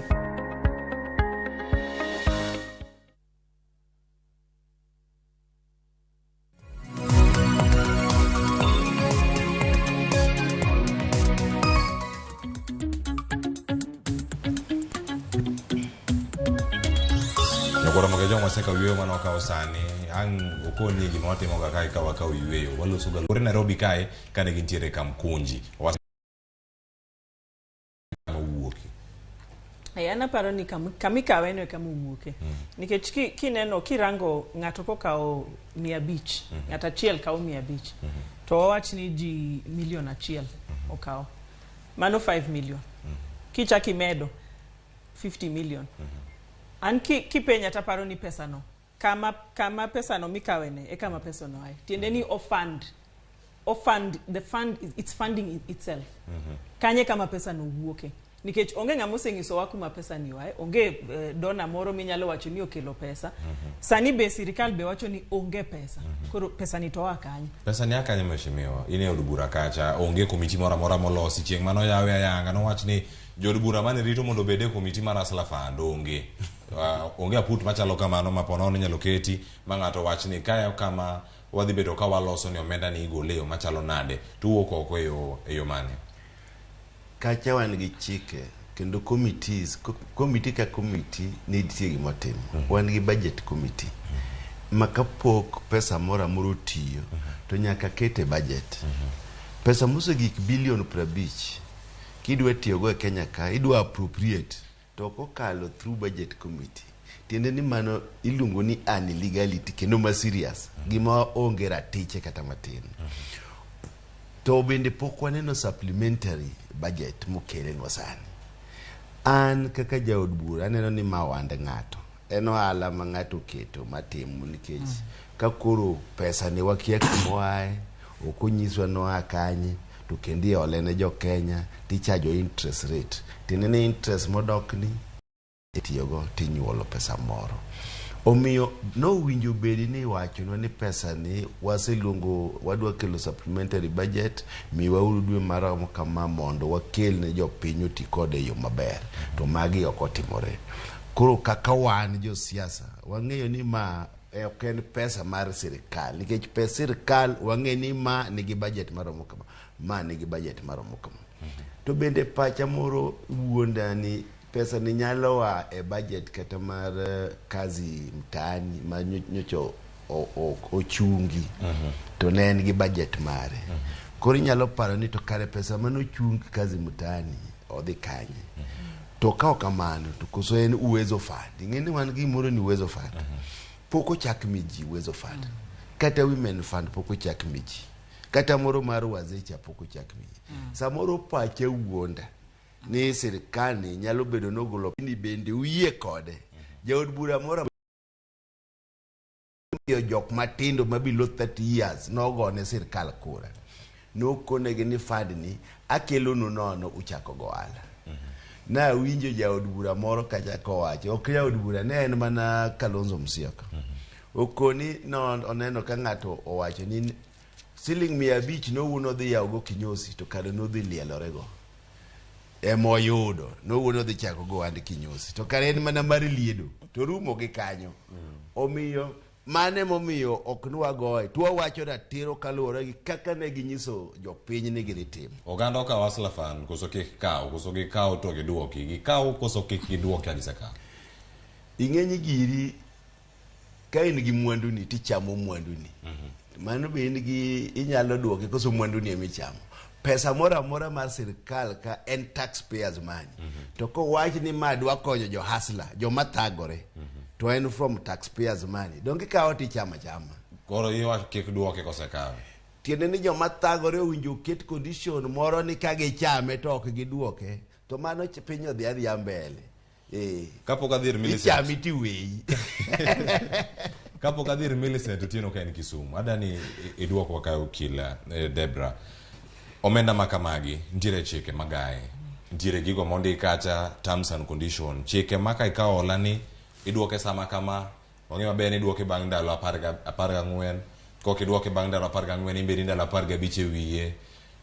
Nyakora mga jong waseka wiyo mano kao sani ang ukoni gima watimo ga kai ka waka wiyo waluso ga lori Nairobi kai kane gintiere Kamkunji Ayana paro ni kamikawe no kama umuke. Nikech kineno kirango ng'ato kokao 500, ng'ata chiel kao 500. To wach ni ji milion achiel okao. Mano 5 million. Kichaki medo 50 million. An kipenya taparo ni pesa no. Kama pesa no mikawene e kama pesa no ai. Tiende ni the fund it's funding itself. Kanye kama pesa no wuoke. Nikech onge ng'amose ngiso waku ma pesa ni wae, onge dona moro minyalo wacho ni okelo pesa. Sani be sirikal be wacho ni onge pesa. Koro pesa ni toa kanye. Pesa ni akanye mheshimiwa. Ine od bura kacha onge komiti mora molosi chieng' mano yawe ayanga no wach ni jod bura mane rito mondo bede komiti mar asla fund onge. Onge aput machalo kamano mapono nyalo keti ma ng'ato wach ni kaya kama wadhi bedo ka waloso ni omenda ni igoleo machalo nade tuwuok oko e yo mane. Kacha wan gi chike kendo committee ka committee nitie gima timo. Wan gi budget committee makapok pesa mora moro tiyo to nyaka kete budget. Pesa mosegik bilion 50 kidwa tiyo go e Kenya ka idwa appropriate to kokalo through budget committee. Tiende ni mano iluongo ni illegality kendo ma serious gima onge ratiche kata matin. To bende pok waneno supplementary budget mokele nwa sani. An kaka jaod bura aneno ni mawande ng'ato en ohala ma ng'ato keto matimo nikech ka koro pesa ni wakia kumoae okonyiswa noa kanye to kendi ole ne jo Kenya tichajo interest rate tinene interest modokni itiyogo tinyuolo pesa moro. Omiyo no winjo bedi ni wacho ni pesa ni waseluongo wadwa kelo supplementary budget miwauru dwe mara kama mondo wakel ne jopiny oti kode yo maber to magi ok otimore. Koro kaka wan jo siasa wang'eyo ni ma ok en pesa mar sirikal nikech pesa sirikal wang'e ni ma nigi budget maromo kama ma nigi budget maromo kama. To bende pacha moro wuonda ni pesa ni nyalo wa e budget kata mar kazi mtaani ma nyocho ochungi to ne en gi budget mare koro inyalo paro ni to kare pesa mano chungi kazi mtaani odhi kanye to kao kamano to koso en uwezo fund ngeni wan gi moro ni uwezo fund poko chak miji uwezo fund kata women fund poko chak miji kata moro mar wazecha poko chak miji samoro pache wuonda ni sirikani nyalo bedo nogolo ni bende uye kode jaod bura moro yo jok matindo mabilo 30 years nogone sirikal kura nokonegi ni fund ni akelo nono uchako goala na winjo jaod bura moro kaja kowacho ok jaod bura ne en mana Kalonzo Musyoka okoni no oneno ka ngato owacho ni siling 500 no uno dhi yawo go kinyosi to kare no dhi lielorego moyudo no uno dhi chako go andi kinyosi to kare en mana mar liedo to rumo gi kanyo omiyo mane momiyo ok nwa goye to wacho da tiro kaluore gi kaka ne ginyiso jopiny ni giritimo oganda ka wasla fan koso gi kaw to giduoki gi kaw koso giduoki adisaka ing'enyi giri ka in gi mwandu ni tichamo mwandu ni mano be in gi inyalo duoki koso mwandu ni emichamo pesa mora mar sirikal ka en taxpayers money to ko wach ni madwa konyo jo hasla jo matagore to en from taxpayers money donge kawo ti chama koro iwa kik duoke kose kawo tiende ni jo matagore winjo ket condition moro ni kage chame to ok giduoke to mano piny odhi adhiya mbele kapok adhir Millicent ichami ti weyi kapok adhir Millicent Otieno ka en Kisumu adani iduoko ka Okil Debra omenda makamagi ntiere chike magaye ntiere gigo mondi kacha terms and condition chike maka ikawo hola ni iduoke sama kama onge maber ni iduoke bang' ndalo 14 kok iduoke bang' ndalo 14 imbedi ndalo 15 wiye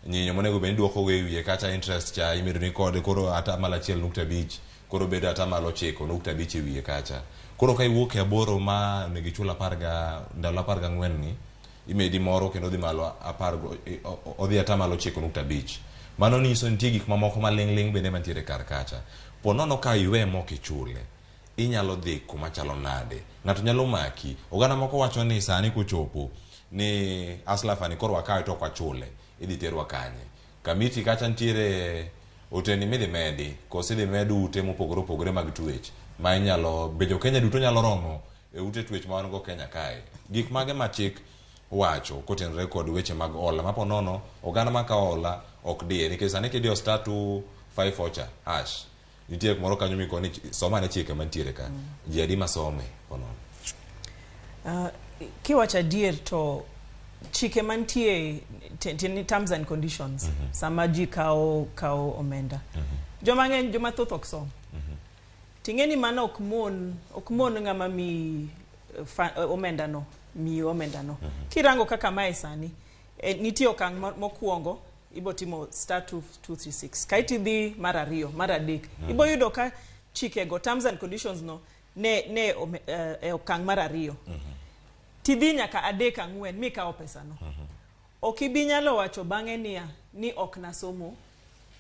nyinyo monego bed duoko wiye kacha interest cha imiru ni kode koro ata mala 1.5 koro bedo ata malo 9.5 wiye kacha koro ka iwuok e aboro ma ne gichula ndalo 14 ni imedi moro kendo dhi malo 10 odhi ata malo 9.5 mano niso nitie gik mamoko maling'ling bende mantiere kar kacha po nono ka iwe moko ichule inyalo dhi kuma chalo nade ng'ato nyalo maki oganda moko wacho ni sani kuchopo ni aslafani koro wakawe to kwa chule idhi terwa kanye kamiti kacha ntiere oteni midhi medi kosi dhi medu ute mopogore mag twech ma inyalo bejo Kenya duto nyalo romo e ute twech ma wan go Kenya kae gik mage ma chik wacho kotenre kod weche mag ola mapo nono oganda maka ola ok die nikech sani kidio star 254 hash nitie kumoro kanyo mikoni soma ne chike mantiere ka ji adi masome pono kiwacha dier to chike mantie terms and conditions sama ji kao omenda joma ng'eny joma thoth ok som ting'eni mano ok mon ng'ama mi omenda no kirango kaka mae sani nitie okang' mokwongo ibo timo star 236 kaiti dhi mar ariyo mar adek ibo yudo ka chike go terms and conditions no ne okang' mar ariyo tidhi nyaka adek ang'wen mi kawo pesa no ok ibi nyalo wacho bang'e ni ok nasomo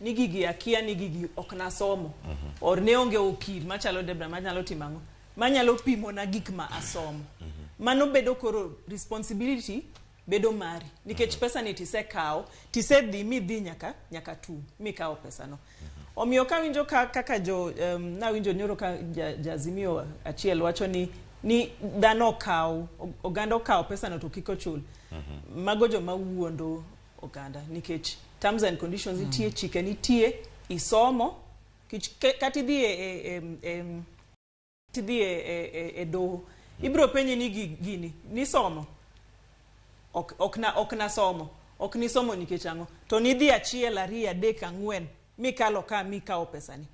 ni gigi akia ni gigi ok nasomo or ne onge okil machalo Debra manyalo timang'o manyalo pimo na gik ma asomo mano bedo koro responsibility bedo mari nikech pesa ni tisedhi mi dhi nyaka tu mi kawo pesa no omiyo ka winjo kaka na winjo nyoro ka Azimio achiel wacho ni dhano oganda kawo pesa no to kiko chul mago jo mawuondo oganda nikech terms and conditions nitie chike nitie isomo kati dhi e do ibro penye ni gini ni somo ok na somo ok ni somo nikech ang'o to ni dhi achiel ariyo adek ang'wen mi kalo ka mi kawo pesa ni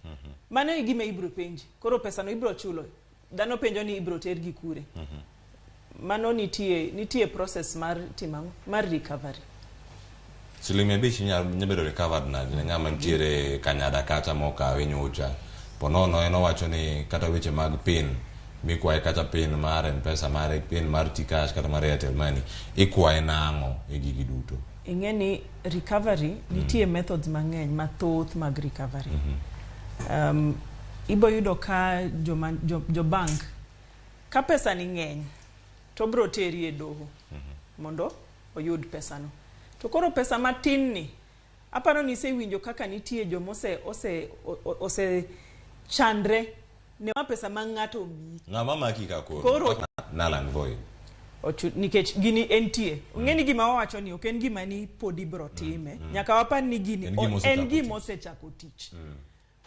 mano e gima ibro penji koro pesa no ibro chulo dhano penjo ni ibro tergi kure mano nitie process mar timang'o mar recovery siling 500 nyabedo recovered na ng'ama ntiere kanyada kacha mokawe nyocha ponono eno wacho ni kata weche mag pin mikwaye kata pin mar M-Pesa mar pin mar Tcash kata mar Airtel Money ikwaye nang'o e gigi duto ing'eni recovery nitie methods mang'eny mathoth mag recovery ibo yudo ka jo bank ka pesa ni ng'eny to bro teri e doho mondo oyud pesa no. To koro pesa matin ni aparo ni sewinjo kaka nitie jo ose chandre ne ma pesa ma ng'ato mi. Ng'ama maki ka koro nalan void. Nikech gini entie. Ng'eni gima wawacho ni ok en gima ni podi bro time. Nyaka wapan ni gini en gima osechako tich.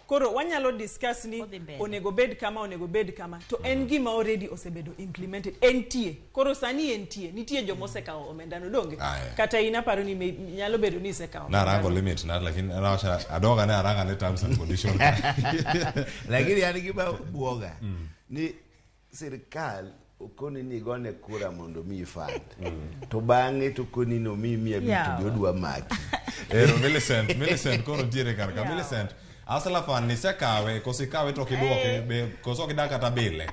Koro wanyalo discuss ni onego bed kama to en gima already osebedo implemented entie. Koro sani entie nitie jo mosekawo omenda no donge kata ina paro ni nyalo bedo ni sekawo na rango limit na lakini anawacha adoga na aranga ne terms and conditions lakini yani gima buoga ni serikal ukoni ni gone kura mondo mi fund to bange to koni no mi abitu jodwa maki Millicent kono dire karka Millicent asala fan ni sekawe kosikawe to kiduoke be koso kidaka tabile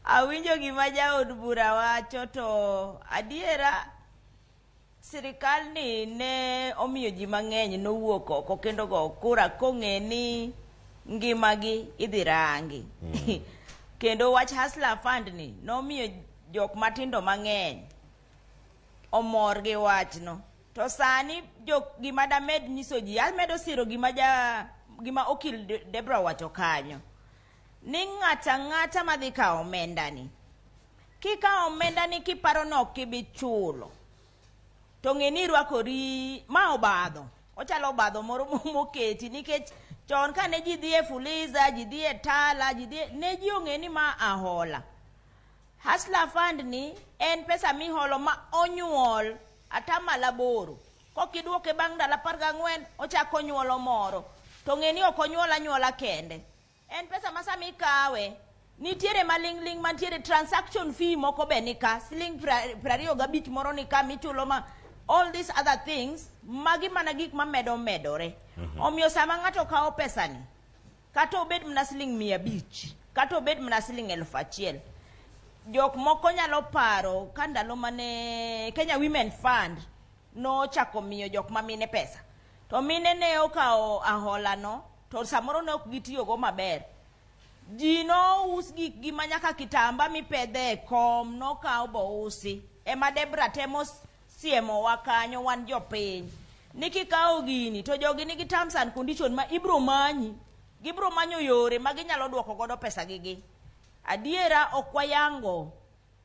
awinjo gima jaod bura wacho to adiera sirikal ni ne omiyo ji mang'eny nowuok oko kendo go kura kong'e ni ngimagi idhi rangi kendo wach Hustler Fund ni nomiyo jok matindo mang'eny omor gi wachno. To sani jok gima damed nyiso ji almedo siro gima okil Debra wacho kanyo ni ng'ata madhi ka omenda ni kika omenda ni kiparo no kibichulo to ng'eni rwakori ma obadho ochalo obadho moro moketi nikech chon kane ji dhi e Fuliza ji dhi e Tala ne ji ong'eni ma ahola. Hustler Fund ni en pesa miholo ma onyuol atamala boro kokiduoke bang' dala 14 ochako nyuolo moro to ng'eni ok onyuola nyuola kende en pesa ma sami kawe nitiere malingling mantiere transaction fee moko be nika siling 25 moro nika michulo ma all these other things magi mana gik ma medore omiyo sama ng'ato kawo pesa ni kata obed mana siling 500 kata obed mana siling 1000 jok moko nyalo paro ka ndalo mane Kenya Women Fund no chako miyo jok mamine pesa to mine ne okawo ahola no to samoro ne ok gitiyo go maber ji no us gik gi manyaka kitamba mipedhe kom no kawo bo usi ema Debra temo siemo wakanyo wan jopiny niki kawo gini to jogi nigi terms and condition ma ibro manyo yore ma ginyalo duoko godo pesa gigi. Adiera okwayango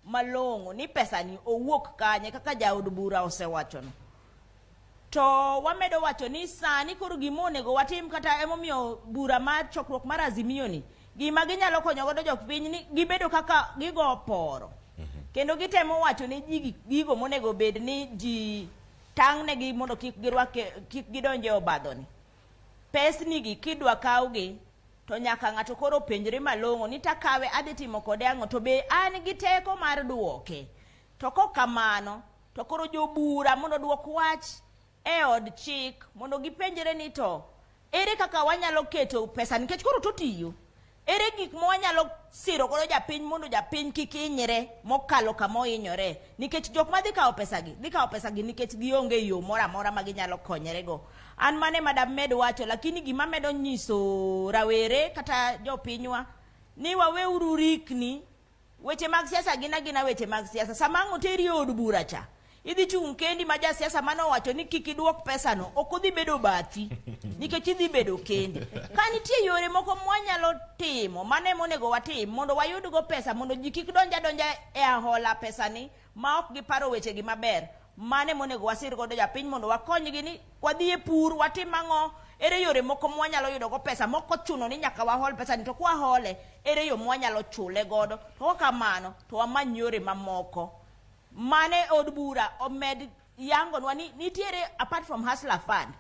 malongo ni pesa ni owuok kanye kaka jaod bura osewachono. To wamedo wacho ni sani koro gimonego watim kata emomiyo bura mar chokruok mar Azimio ni gima ginyalo konyo godo jok piny ni gibedo kaka gigo poro kendo gitemo wacho ni gigo monego bed ni ji tang' gi mondo kik gidonje obadho ni pesni gi kidwa kawgi to nyaka ng'ato koro penjre malongo ni takawe adhi timo kode ang'o to be an gi teko mar duoke to kokamano to koro jobura mondo duok wach e od chik mondo gipenjre ni to ere kaka wanyalo keto pesa nikech koro totiyo ere gik mo wanyalo siro godo japiny mondo japiny kik hinyre mokalo kama ohinyore nikech jok ma dhi kawo pesa gi nikech gionge yo moro amora ma ginyalo konyre go. An mane madam med wacho lakini gima medo nyiso rawere kata jopinywa ni waweuru rikni weche mag siasa gina weche mag siasa sama ng'oteri od bura cha idhi chung kendi ma ja siasa mano wacho ni kik iduok pesa no ok odhi bedo bathi nikech idhi bedo kendi ka nitie yore moko mwanyalo timo mane monego watim mondo wayud go pesa mondo ji kik donja e ahola pesa ni ma ok giparo weche gi maber mane monego wasir godo japiny mondo wakonygi ni wadhi e pur watim ang'o ere yore moko mwanyalo yudo go pesa moko chuno ni nyaka wahol pesa ni to kwa hole ere yo mwanyalo chule godo to kamano to wamany yore mamoko mane od bura omed yangonwa ni nitiere apart from Hustler Fund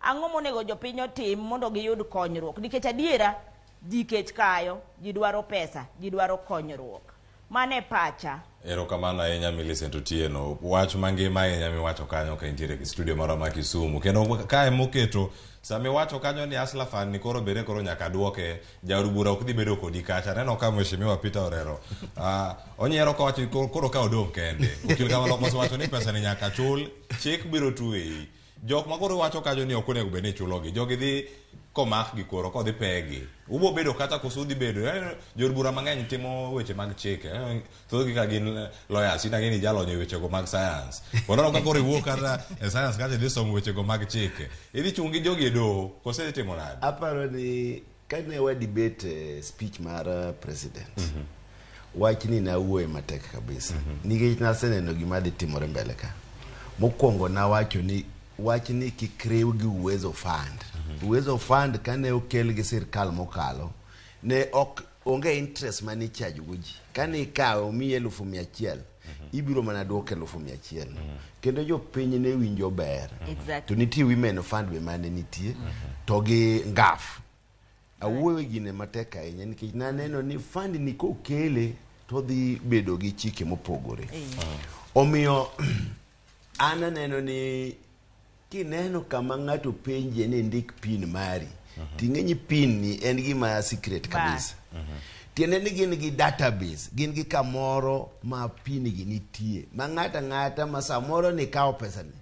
ang'o monego jopiny otim mondo giyud konyruok nikech adiera ji kech kayo ji dwaro pesa ji dwaro konyruok mane pacha. Erokamano ahinya Millicent Otieno wach mangima ahinya miwacho kanyo ka intiere e studio moro ma Kisumu kendo kae moketo sami wacho kanyo ni Hustler Fund ni koro bere koro nyaka duoke jaod bura ok dhi bedo kodi kacha neno ka mheshimiwa Peter Orero onyero ka wacho koro ka odong kende okil kama lokos wacho ni pesa ni nyaka chul chik biro tuwe jok makoro wacho kajo ni okone gube ni chulogi jogi dhi komak gi koro kodhi pegi ubo bedo kata kosudhi bedo jor bura mang'eny timo weche mag chike thogi ka gin lawyers ina gini jalonyo weche go mag science kono ka koro iwuok kata e science kaje dhi somo weche go mag chike idhi chungi jogi do kose timo nade aparo ni kane wa debate speech mar president wachni na wuoye matek kabisa nikech naseneno gima dhi timore mbele ka mokwongo na wacho ni wachni kikrew gi uwezo fund uwezo fund kane okel gi sirkal mokalo ne ok onge interest mani charge goji kane ikawe omiye 100,000 ibiro mana duoke 100,000 kendo jo piny ne winjo ber to nitie women fund be mane nitie to gi ngaf awuoyo gine matek ahinya nikech naneno ni fund ni kokele to dhi bedo gi chike mopogore omiyo ana neno ni kineno kama ng'ato penje ni ndik pin mari ting'enyi pin ni en gima secret kabisa tiende ni gin gi database gin gi kamoro ma pin gi nitie ma ng'ata ma samoro ni kawo pesa ni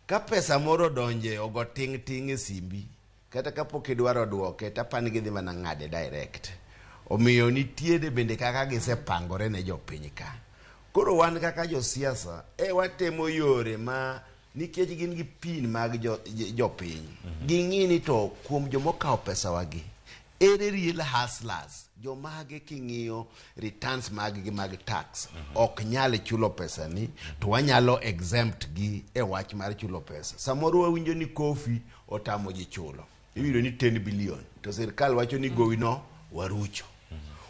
ka pesa moro donje ogo ting e simbi kata kapok idwaro duoke tapan gi dhi mana ng'ade direct omiyo nitiere bende kaka gisepangore ne jopiny ka koro wan kaka josiasa watemo yore ma nikech gin gi pin mag jopiny ging'ini to kuom jomokawo pesa wagi ere real hustlers jomage king'iyo returns mag gi mag tax ok nyal chulo pesa ni to wanyalo exempt gi e wach mar chulo pesa samoro wawinjo ni kofi otamo ji chulo iwiro ni 10 billion to sirkal wacho ni gowi no warucho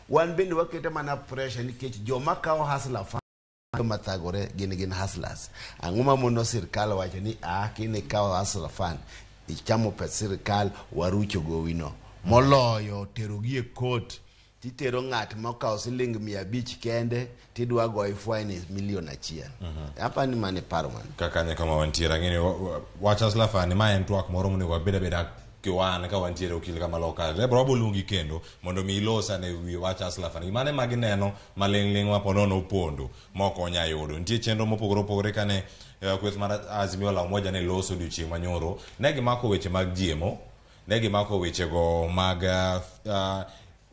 wan bende wakete mana pressure nikech joma kawo hustler mathagore gin hustlers ang'uma mono sirkal wacho ni kine kawo hustler fund ichamo pesa sirkal warucho gowi no moloyo terogi e court titero ng'at mokawo siling 500 kende tidwa goyi fine $1,000,000 hapa ni mane paro man kaka ne kama wantiera ngene wacha hustler fund ma en twak moro mne wabeda kiwan ka wantiere okil kama loka Debra bolungi kendo mondo mi ilosa ne wi wacha hustler fund mane magineno maling'ling ma ponono opondo moko nya yudo nitie chenro mopogore kane kweth mar Azimio la umoja ne loso odiochieng' manyoro ne gimako weche mag jiemo ne gimako weche go mag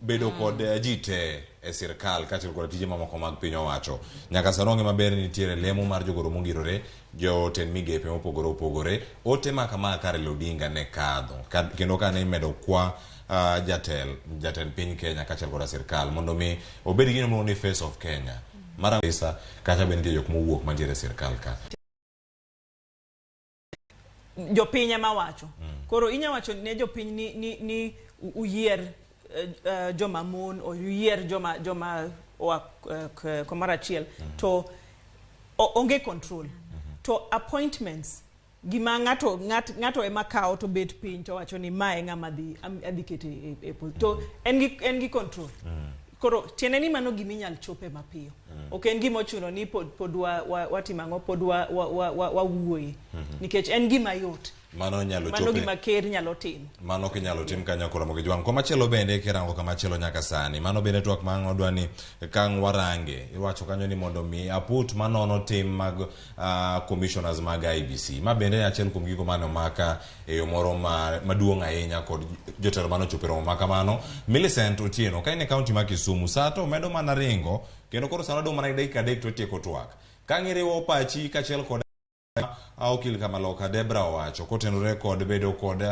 bedo kod jite e sirkal kaachiel kod tije mamoko mag piny owacho nyaka saronge maber nitiere lemo mar jogoro mongirore jotend migepe mopogore opogore ote makama kare Odinga ne kadho kendo kane medo kwa jatend piny Kenya kaachiel kod sirkal mondo mi obed gino ni face of Kenya mara pesa kata bende jok mowuok mantiere sirkal ka jopiny ema wacho koro inya wacho ne jopiny ni uyier joma mon o uyier joma komara chiel to onge control to appointments gima ng'ato ema kawo to bet piny to wacho ni mae ng'ama adhi kete to en gi control koro tiene ni mano giminyal chope mapiyo ok en gima ochuno ni pod watimang'o pod wawuoye nikech en gima yot mano nyalo chope mano gima ker nyalo tim mano kinyalo tim kanyakora mogi jwang koma chielo bende kirango kama chielo nyaka sani mano bende twak mango dwani kang warange iwacho kanyo ni mondo mi aput manono tim mag commissioners mag IBC ma bende achiel kuom gigo mano maka e yo moro maduong' ahinya kod jotelo mano chopero maka mano Millicent Otieno kaine county ma Kisumu sato medo mana ringo kendo koro sano do mana dakika 3 to tieko twak kang'iriwo pachi kachiel kod Okil kama loka Debra owacho kotenore kod bedo kod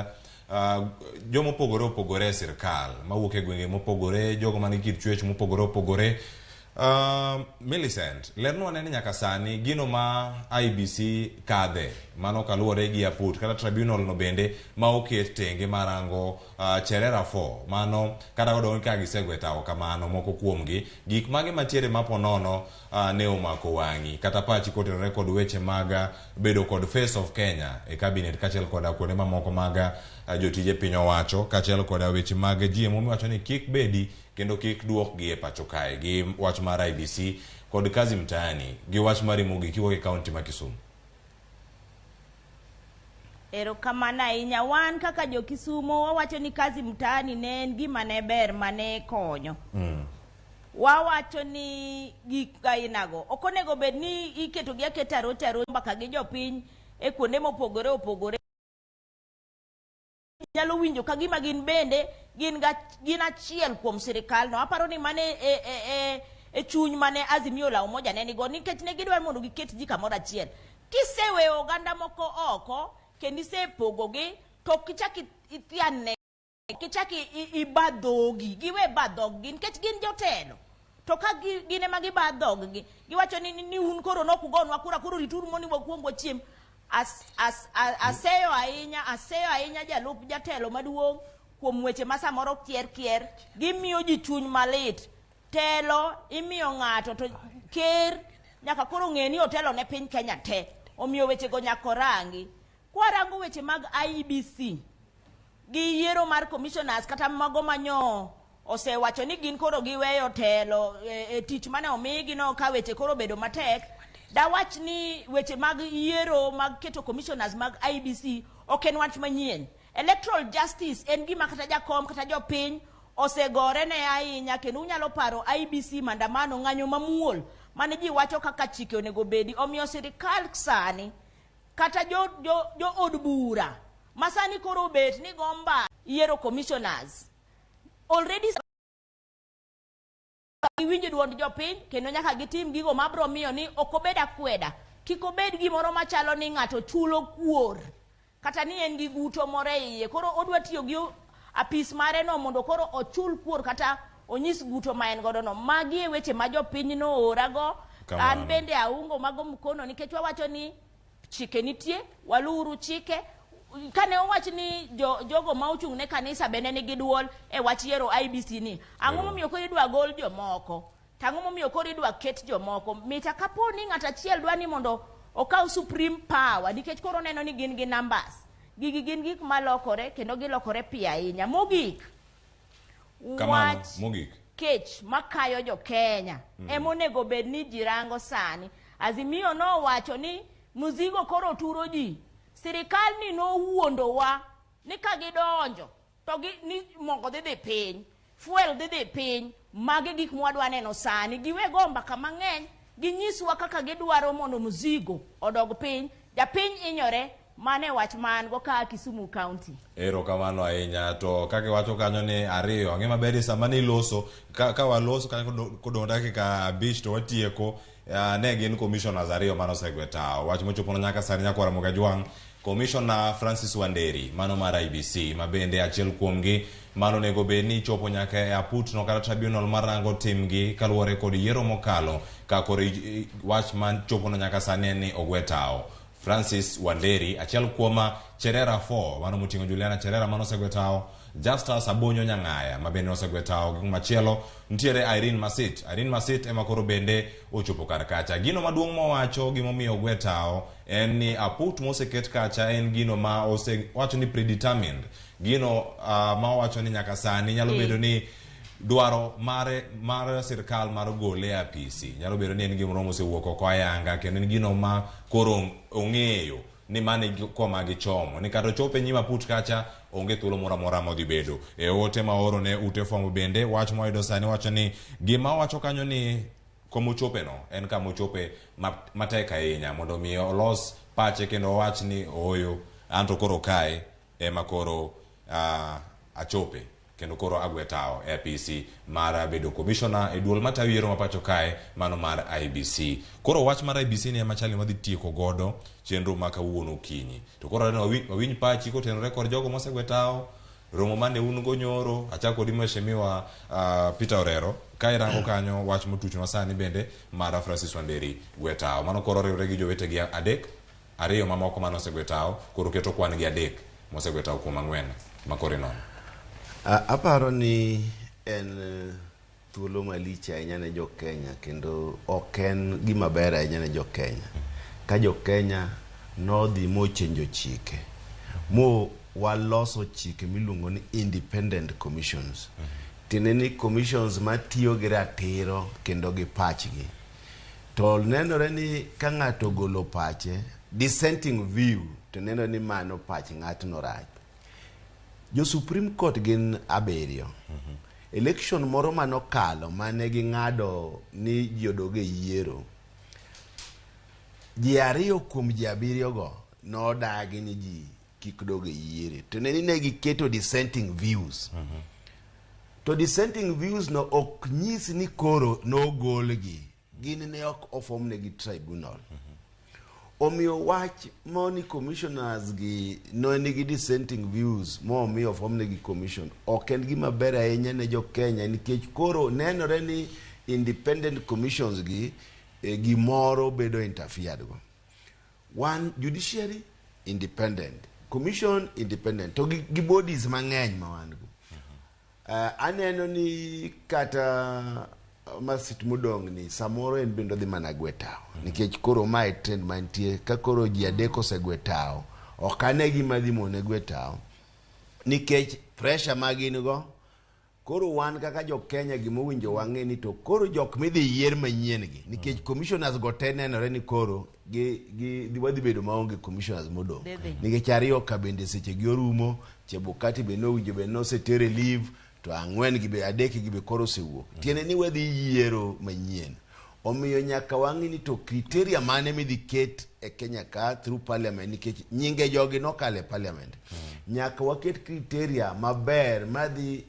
jomo opogore sirkal mawuok e gwenge mopogore jogo man gi chwech mopogore opogore Millicent lerno ne nyaka sani gino ma IBC kadhe mano kaluore gi aput kata tribunal no bende ma oket tenge marango cherera 4 mano kata godon ka gisegwetawo kamano moko kuomgi gik mage matiere maponono ne omako wangi kata pachi kotenore kod weche maga bedo kod face of Kenya e cabinet kachel kod kuonde mamoko maga jotije piny owacho kachel kod weche mag jiemo miwacho ni kik bedi kendo kik duok gi e pacho kae gi wach mar IBC kod kazi mtaani gi wach mar Ramogi kiwo e county ma Kisumu. Ero kamana ahinya wan kaka jo Kisumu wawacho ni kazi mtaani ne en gima ne ber mane konyo. Wawacho ni gik ainago okonego bed ni iketo gi aketa rotaro mbaka gi jopiny e kuonde mopogore opogore nyalo winjo ka gima gin bende gin achiel kuom sirikal no. Aparo ni mane e chuny mane Azimio la Umoja ne nigo, nikech ne gidwaro mondo giket ji kamoro achiel. Kisewe oganda moko oko kendo isepogogi to kichaki ithiane, kichaki ibadhogi, giwe badhogi nikech gin jotelo. To ka gin ema gibadhogi, giwacho ni un koro nokugonwa kura, koro rituru moni wakuongo chiem. Aseyo ahinya jalup jatelo maduong' kuom weche ma samoro kier gimiyo ji chuny malit. Telo imiyo ng'ato to ker nyaka koro ng'e ni otelo ne piny Kenya te, omiyo weche go nyako rangi. Kwarango weche mag IEBC gi yiero mar commissioners kata mago manyo osewacho ni gin koro giweyo telo tich mane omigi no ka weche koro bedo matek. Dawach ni weche mag yiero mag keto commissioners mag IEBC ok en wach manyien. Electoral justice en gima kata jakom kata jopiny osegore ne ahinya, kendo unyalo paro IEBC mandamano ng'anyo mamuol mane ji wacho kaka chike onego bedi. Omiyo sirikal sani kata jo od bura masani koro bet ni gomba yiero commissioners already giwinjo duond jopiny, kendo nyaka gitim gigo mabro miyo ni okobed akweda, kik obed gimoro machalo ni ng'ato chulo kuor kata ni en gi guto moro iye koro odwa tiyo gi apis mare no mondo koro ochul kuor kata onyis guto ma en godo no. Magi e weche ma jopiny no orago. An bende aungo mago mkono nikech wawacho ni chike nitie, waluru chike. Kane owach ni jogo ma ochung' ne kanisa bende nigi duol e wach yiero IEBC ni, ang'o momiyo koro idwa gol jomoko, tang'o momiyo koro idwa ket jomoko. Mita kapo ni ng'at achiel dwa ni mondo okaw supreme power nikech koro neno ni gin gi numbers, gigi gin gik malokore kendo gilokore piyo ahinya. Mogik kech makayo jo Kenya emonego bed ni jirango sani. Azimio no wacho ni muzigo koro turo ji. Sirikal ni no wuondowa ni ka gidonjo to ni mogo dhi piny, fuel dhi piny, magi gik mwadwa neno sani. Giwe gomba kama ng'eny ginyiswa kaka gidwaro mondo muzigo odog piny. Japiny inyore. Mane wach man go ka Kisumu County. Ero kamano ahinya. To kake wacho kanyo ni ariyo ang'e maber sama ni loso ka waloso kanyo kodong' dakika 5 to watieko. Ne gin commissioners ariyo mano segweta wach mochopo nyaka sani nyaka Ramogi Ajwang', Commissioner Francis Wanderi mano mar IEBC mabende achiel kuomgi mano nego bed ni chopo nyaka e aput no kata tribunal marango timgi kaluwore kod yiero mokalo ka koro wach man chopo nyaka sani ni ogwetao. Francis Wanderi achiel kuoma Cherera 4 mano moting'o Juliana Cherera mano segwetao, Justus Abonyo Nyang'aya mabende osegwetao. Gi machielo ntiere Irene Masit ema koro bende ochopo kar kacha. Gino maduong' mowacho gimomiyo ogwetao en ni aput moseket kacha en gino ma wacho ni predetermined, gino ma wacho ni nyaka sani nyalo bedo ni dwaro mar sirkal mar gole apisi nyalo bedo ni en gimoro mosewuok oko ayanga, kendo en gino ma koro ong'eyo ni mane koma gichomo ni kata chope nyima put kacha onge thuolo moro amora modhi bedo. E ote ma oro ne ute fwambo bende wach moyudo sani wacho ni gima wacho kanyo ni komochope no en kamochope matek ahinya mondo mi olos pache kendo wach ni oyo anto koro kae ema koro achope kendo koro agwetao e apisi mar bedo commissioner e duol matayo yiero mapacho kae mano mar IEBC. Koro wach mar IEBC ni ema chali madhi tieko godo chenro maka wuono kinyi. To koro wawiny pachi kotenore kod jogo mosegwetao romo mane un go nyoro achako di mheshimiwa Peter Orero kai rango kanyo wach motuchno sani bende mar Francis Wanderi gwetao. Mano koro riwre gi jowete gi adek, ariyo mamoko mano segwetao koro keto kwan gi adek mosegwetao kuom ang'wen makore nono. Aparo ni en thuolo malich ahinya ne jo Kenya kendo ok en gima ber ahinya ne jo Kenya ka jo Kenya nodhi mochenjo chike mo waloso chike miluongo ni independent commissions. Tineni commissions matiyo gi ratiro kendo gi pachgi. To nenore ni ka ng'ato golo pache dissenting view to neno ni mano pach ng'atno rach. Jo Supreme Court gin abiriyo. Election moro manokalo mane gi ng'ado ni ji odoge yiero. Ji ariyo kuom ji abiriyo go no dagi ni ji kik doge yiere to ne giketo dissenting views to dissenting views no ok nyis ni koro no golgi gin ne ok ofom ne gi tribunal omiyo wach moni commissioners gi no nigi dissenting views mo omiyo ofom ne gi commission ok en gima ber ahinya ne jo Kenya nikech koro nenore ni independent commissions gi gimoro bedo interfered go. One, judiciary independent, commission independent, to gi bodies mang'eny ma wan go. Aneno ni kata masit modong ni samoro en bendo dhi mana gwetao nikech koro mae trend mantie ka koro ji adeko se gwetao ok ane gima dhi mone gwetao nikech pressure magin go koro wan kaka jo Kenya gimowinjo wang'e ni to koro jok midhi yier manyien gi nikech commissioners go te nenore ni koro gi wadhi bedo maonge commissioners modong nikech ariyo ka bende seche gi orumo Chebukati be no winjo be no setere leave to ang'wen gi be adek gi be koro sewuok tiene ni wadhi yiero manyien omiyo nyaka wang'e ni to criteria mane midhi ket e Kenya ka through parliament nikech nyinge jogi nokale parliament nyaka waket criteria maber madhi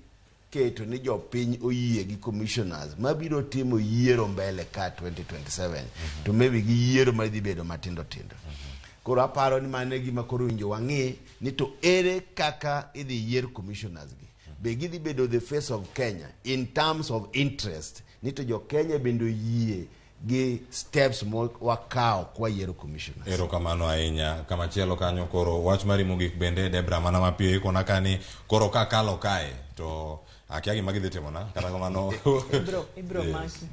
keto ni jo piny oyie gi commissioners mabiro timo yiero mbele ka 2027 to maybe gi yiero madhi bedo matindo tindo koro aparo ni mane gima koro winjo wang'e ni to ere kaka idhi yier commissioners gi be gidhi bedo the face of Kenya in terms of interest ni to jo Kenya bendo yie gi steps mo wakao kwa yiero commissioners. Ero kamano ahinya kama chielo kanyo koro wach mari mogik bende Debra mana mapiyo ikona kani koro kakalo kae to akiagi magi dhi timona kata kamano ibro maki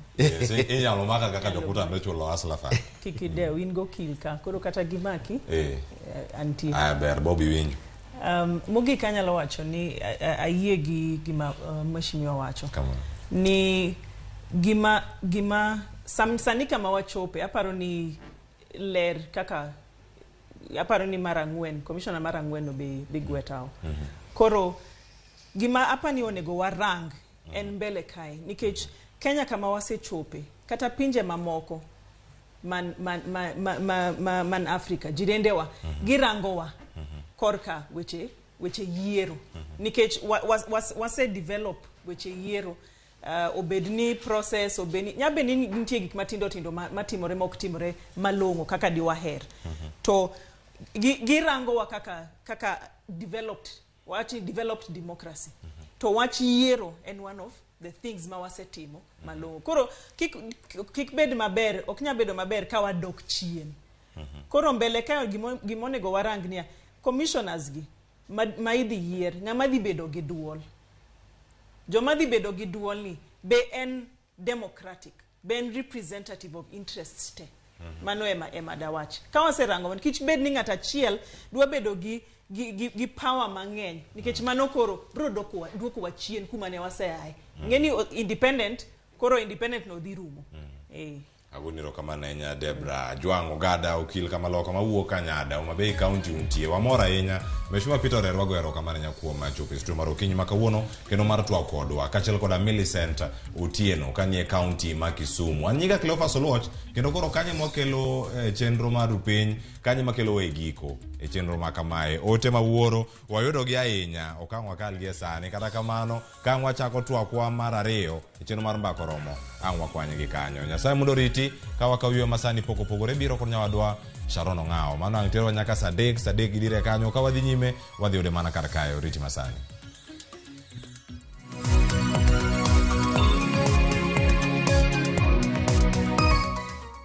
inyalo maka kaka jokuta mechulo asla fa kikide win go Okil ka koro kata gimaki anti ber Bobby winjo mogik anyalo wacho ni ayie gi gima mheshimiwa wacho ni gima sani kama wachope aparo ni ler kaka aparo ni marang'wen commissioner marang'wen no be gwetao koro gima apani onego warang en mbele kai nikech Kenya kama wasechope kata pinje mamoko man Afrika jirendewa girangowa korka weche yiero nikech wase develop weche yiero obedni process obedni nyabeni nitie gik matindo tindo matimore mok timore malongo kaka diwaher to girangowa kaka developed democracy to wach yiero en one of the things ma wasetimo malongo koro kik bed maber ok nya bedo maber ka wadok chien koro mbele kayo gimonego warang nia commissioners gi ma idhi yier ng'ama dhi bedo gi duol joma dhi bedo gi duol ni be en democratic be en representative of interests te mano ema dawach ka waserango nikech bed ni ng'ata chiel dwa bedo gi power mang'eny nikech mano koro bro dwoko wa chien kuma ne waseaye ngeni independent koro independent no dhi rumo aguniro kama nenya Debra Ajwang'kod Okil kama loka mawuok Kanyada Homabay County untie wamora yenya meshuma Peter Orero wagwero kama nenya kuoma chopi stu maro kinyi makawuono kendo mar Twak kodwa kachel koda Millicent Otieno kanie county ma Kisumu anyiga Cleophas Oluoch kendo koro kanye mokelo chenro mar piny kanye makelo e giko e chenro makamae ote mawuoro wayudo gi ahinya okangwa kalgie sani kata kamano kangwa chako twakwa mar ariyo e chenro mar mbako romo angwa kwanye gi kanyo Nyasaye mundo riti kawa kawiyo masani poko pogore biro kon nyawadwa Sharon Ong'ao mano ang'tero nyaka sadek gidire kanyo kawadhi nyime wadhi ode mana kar kayo riti masani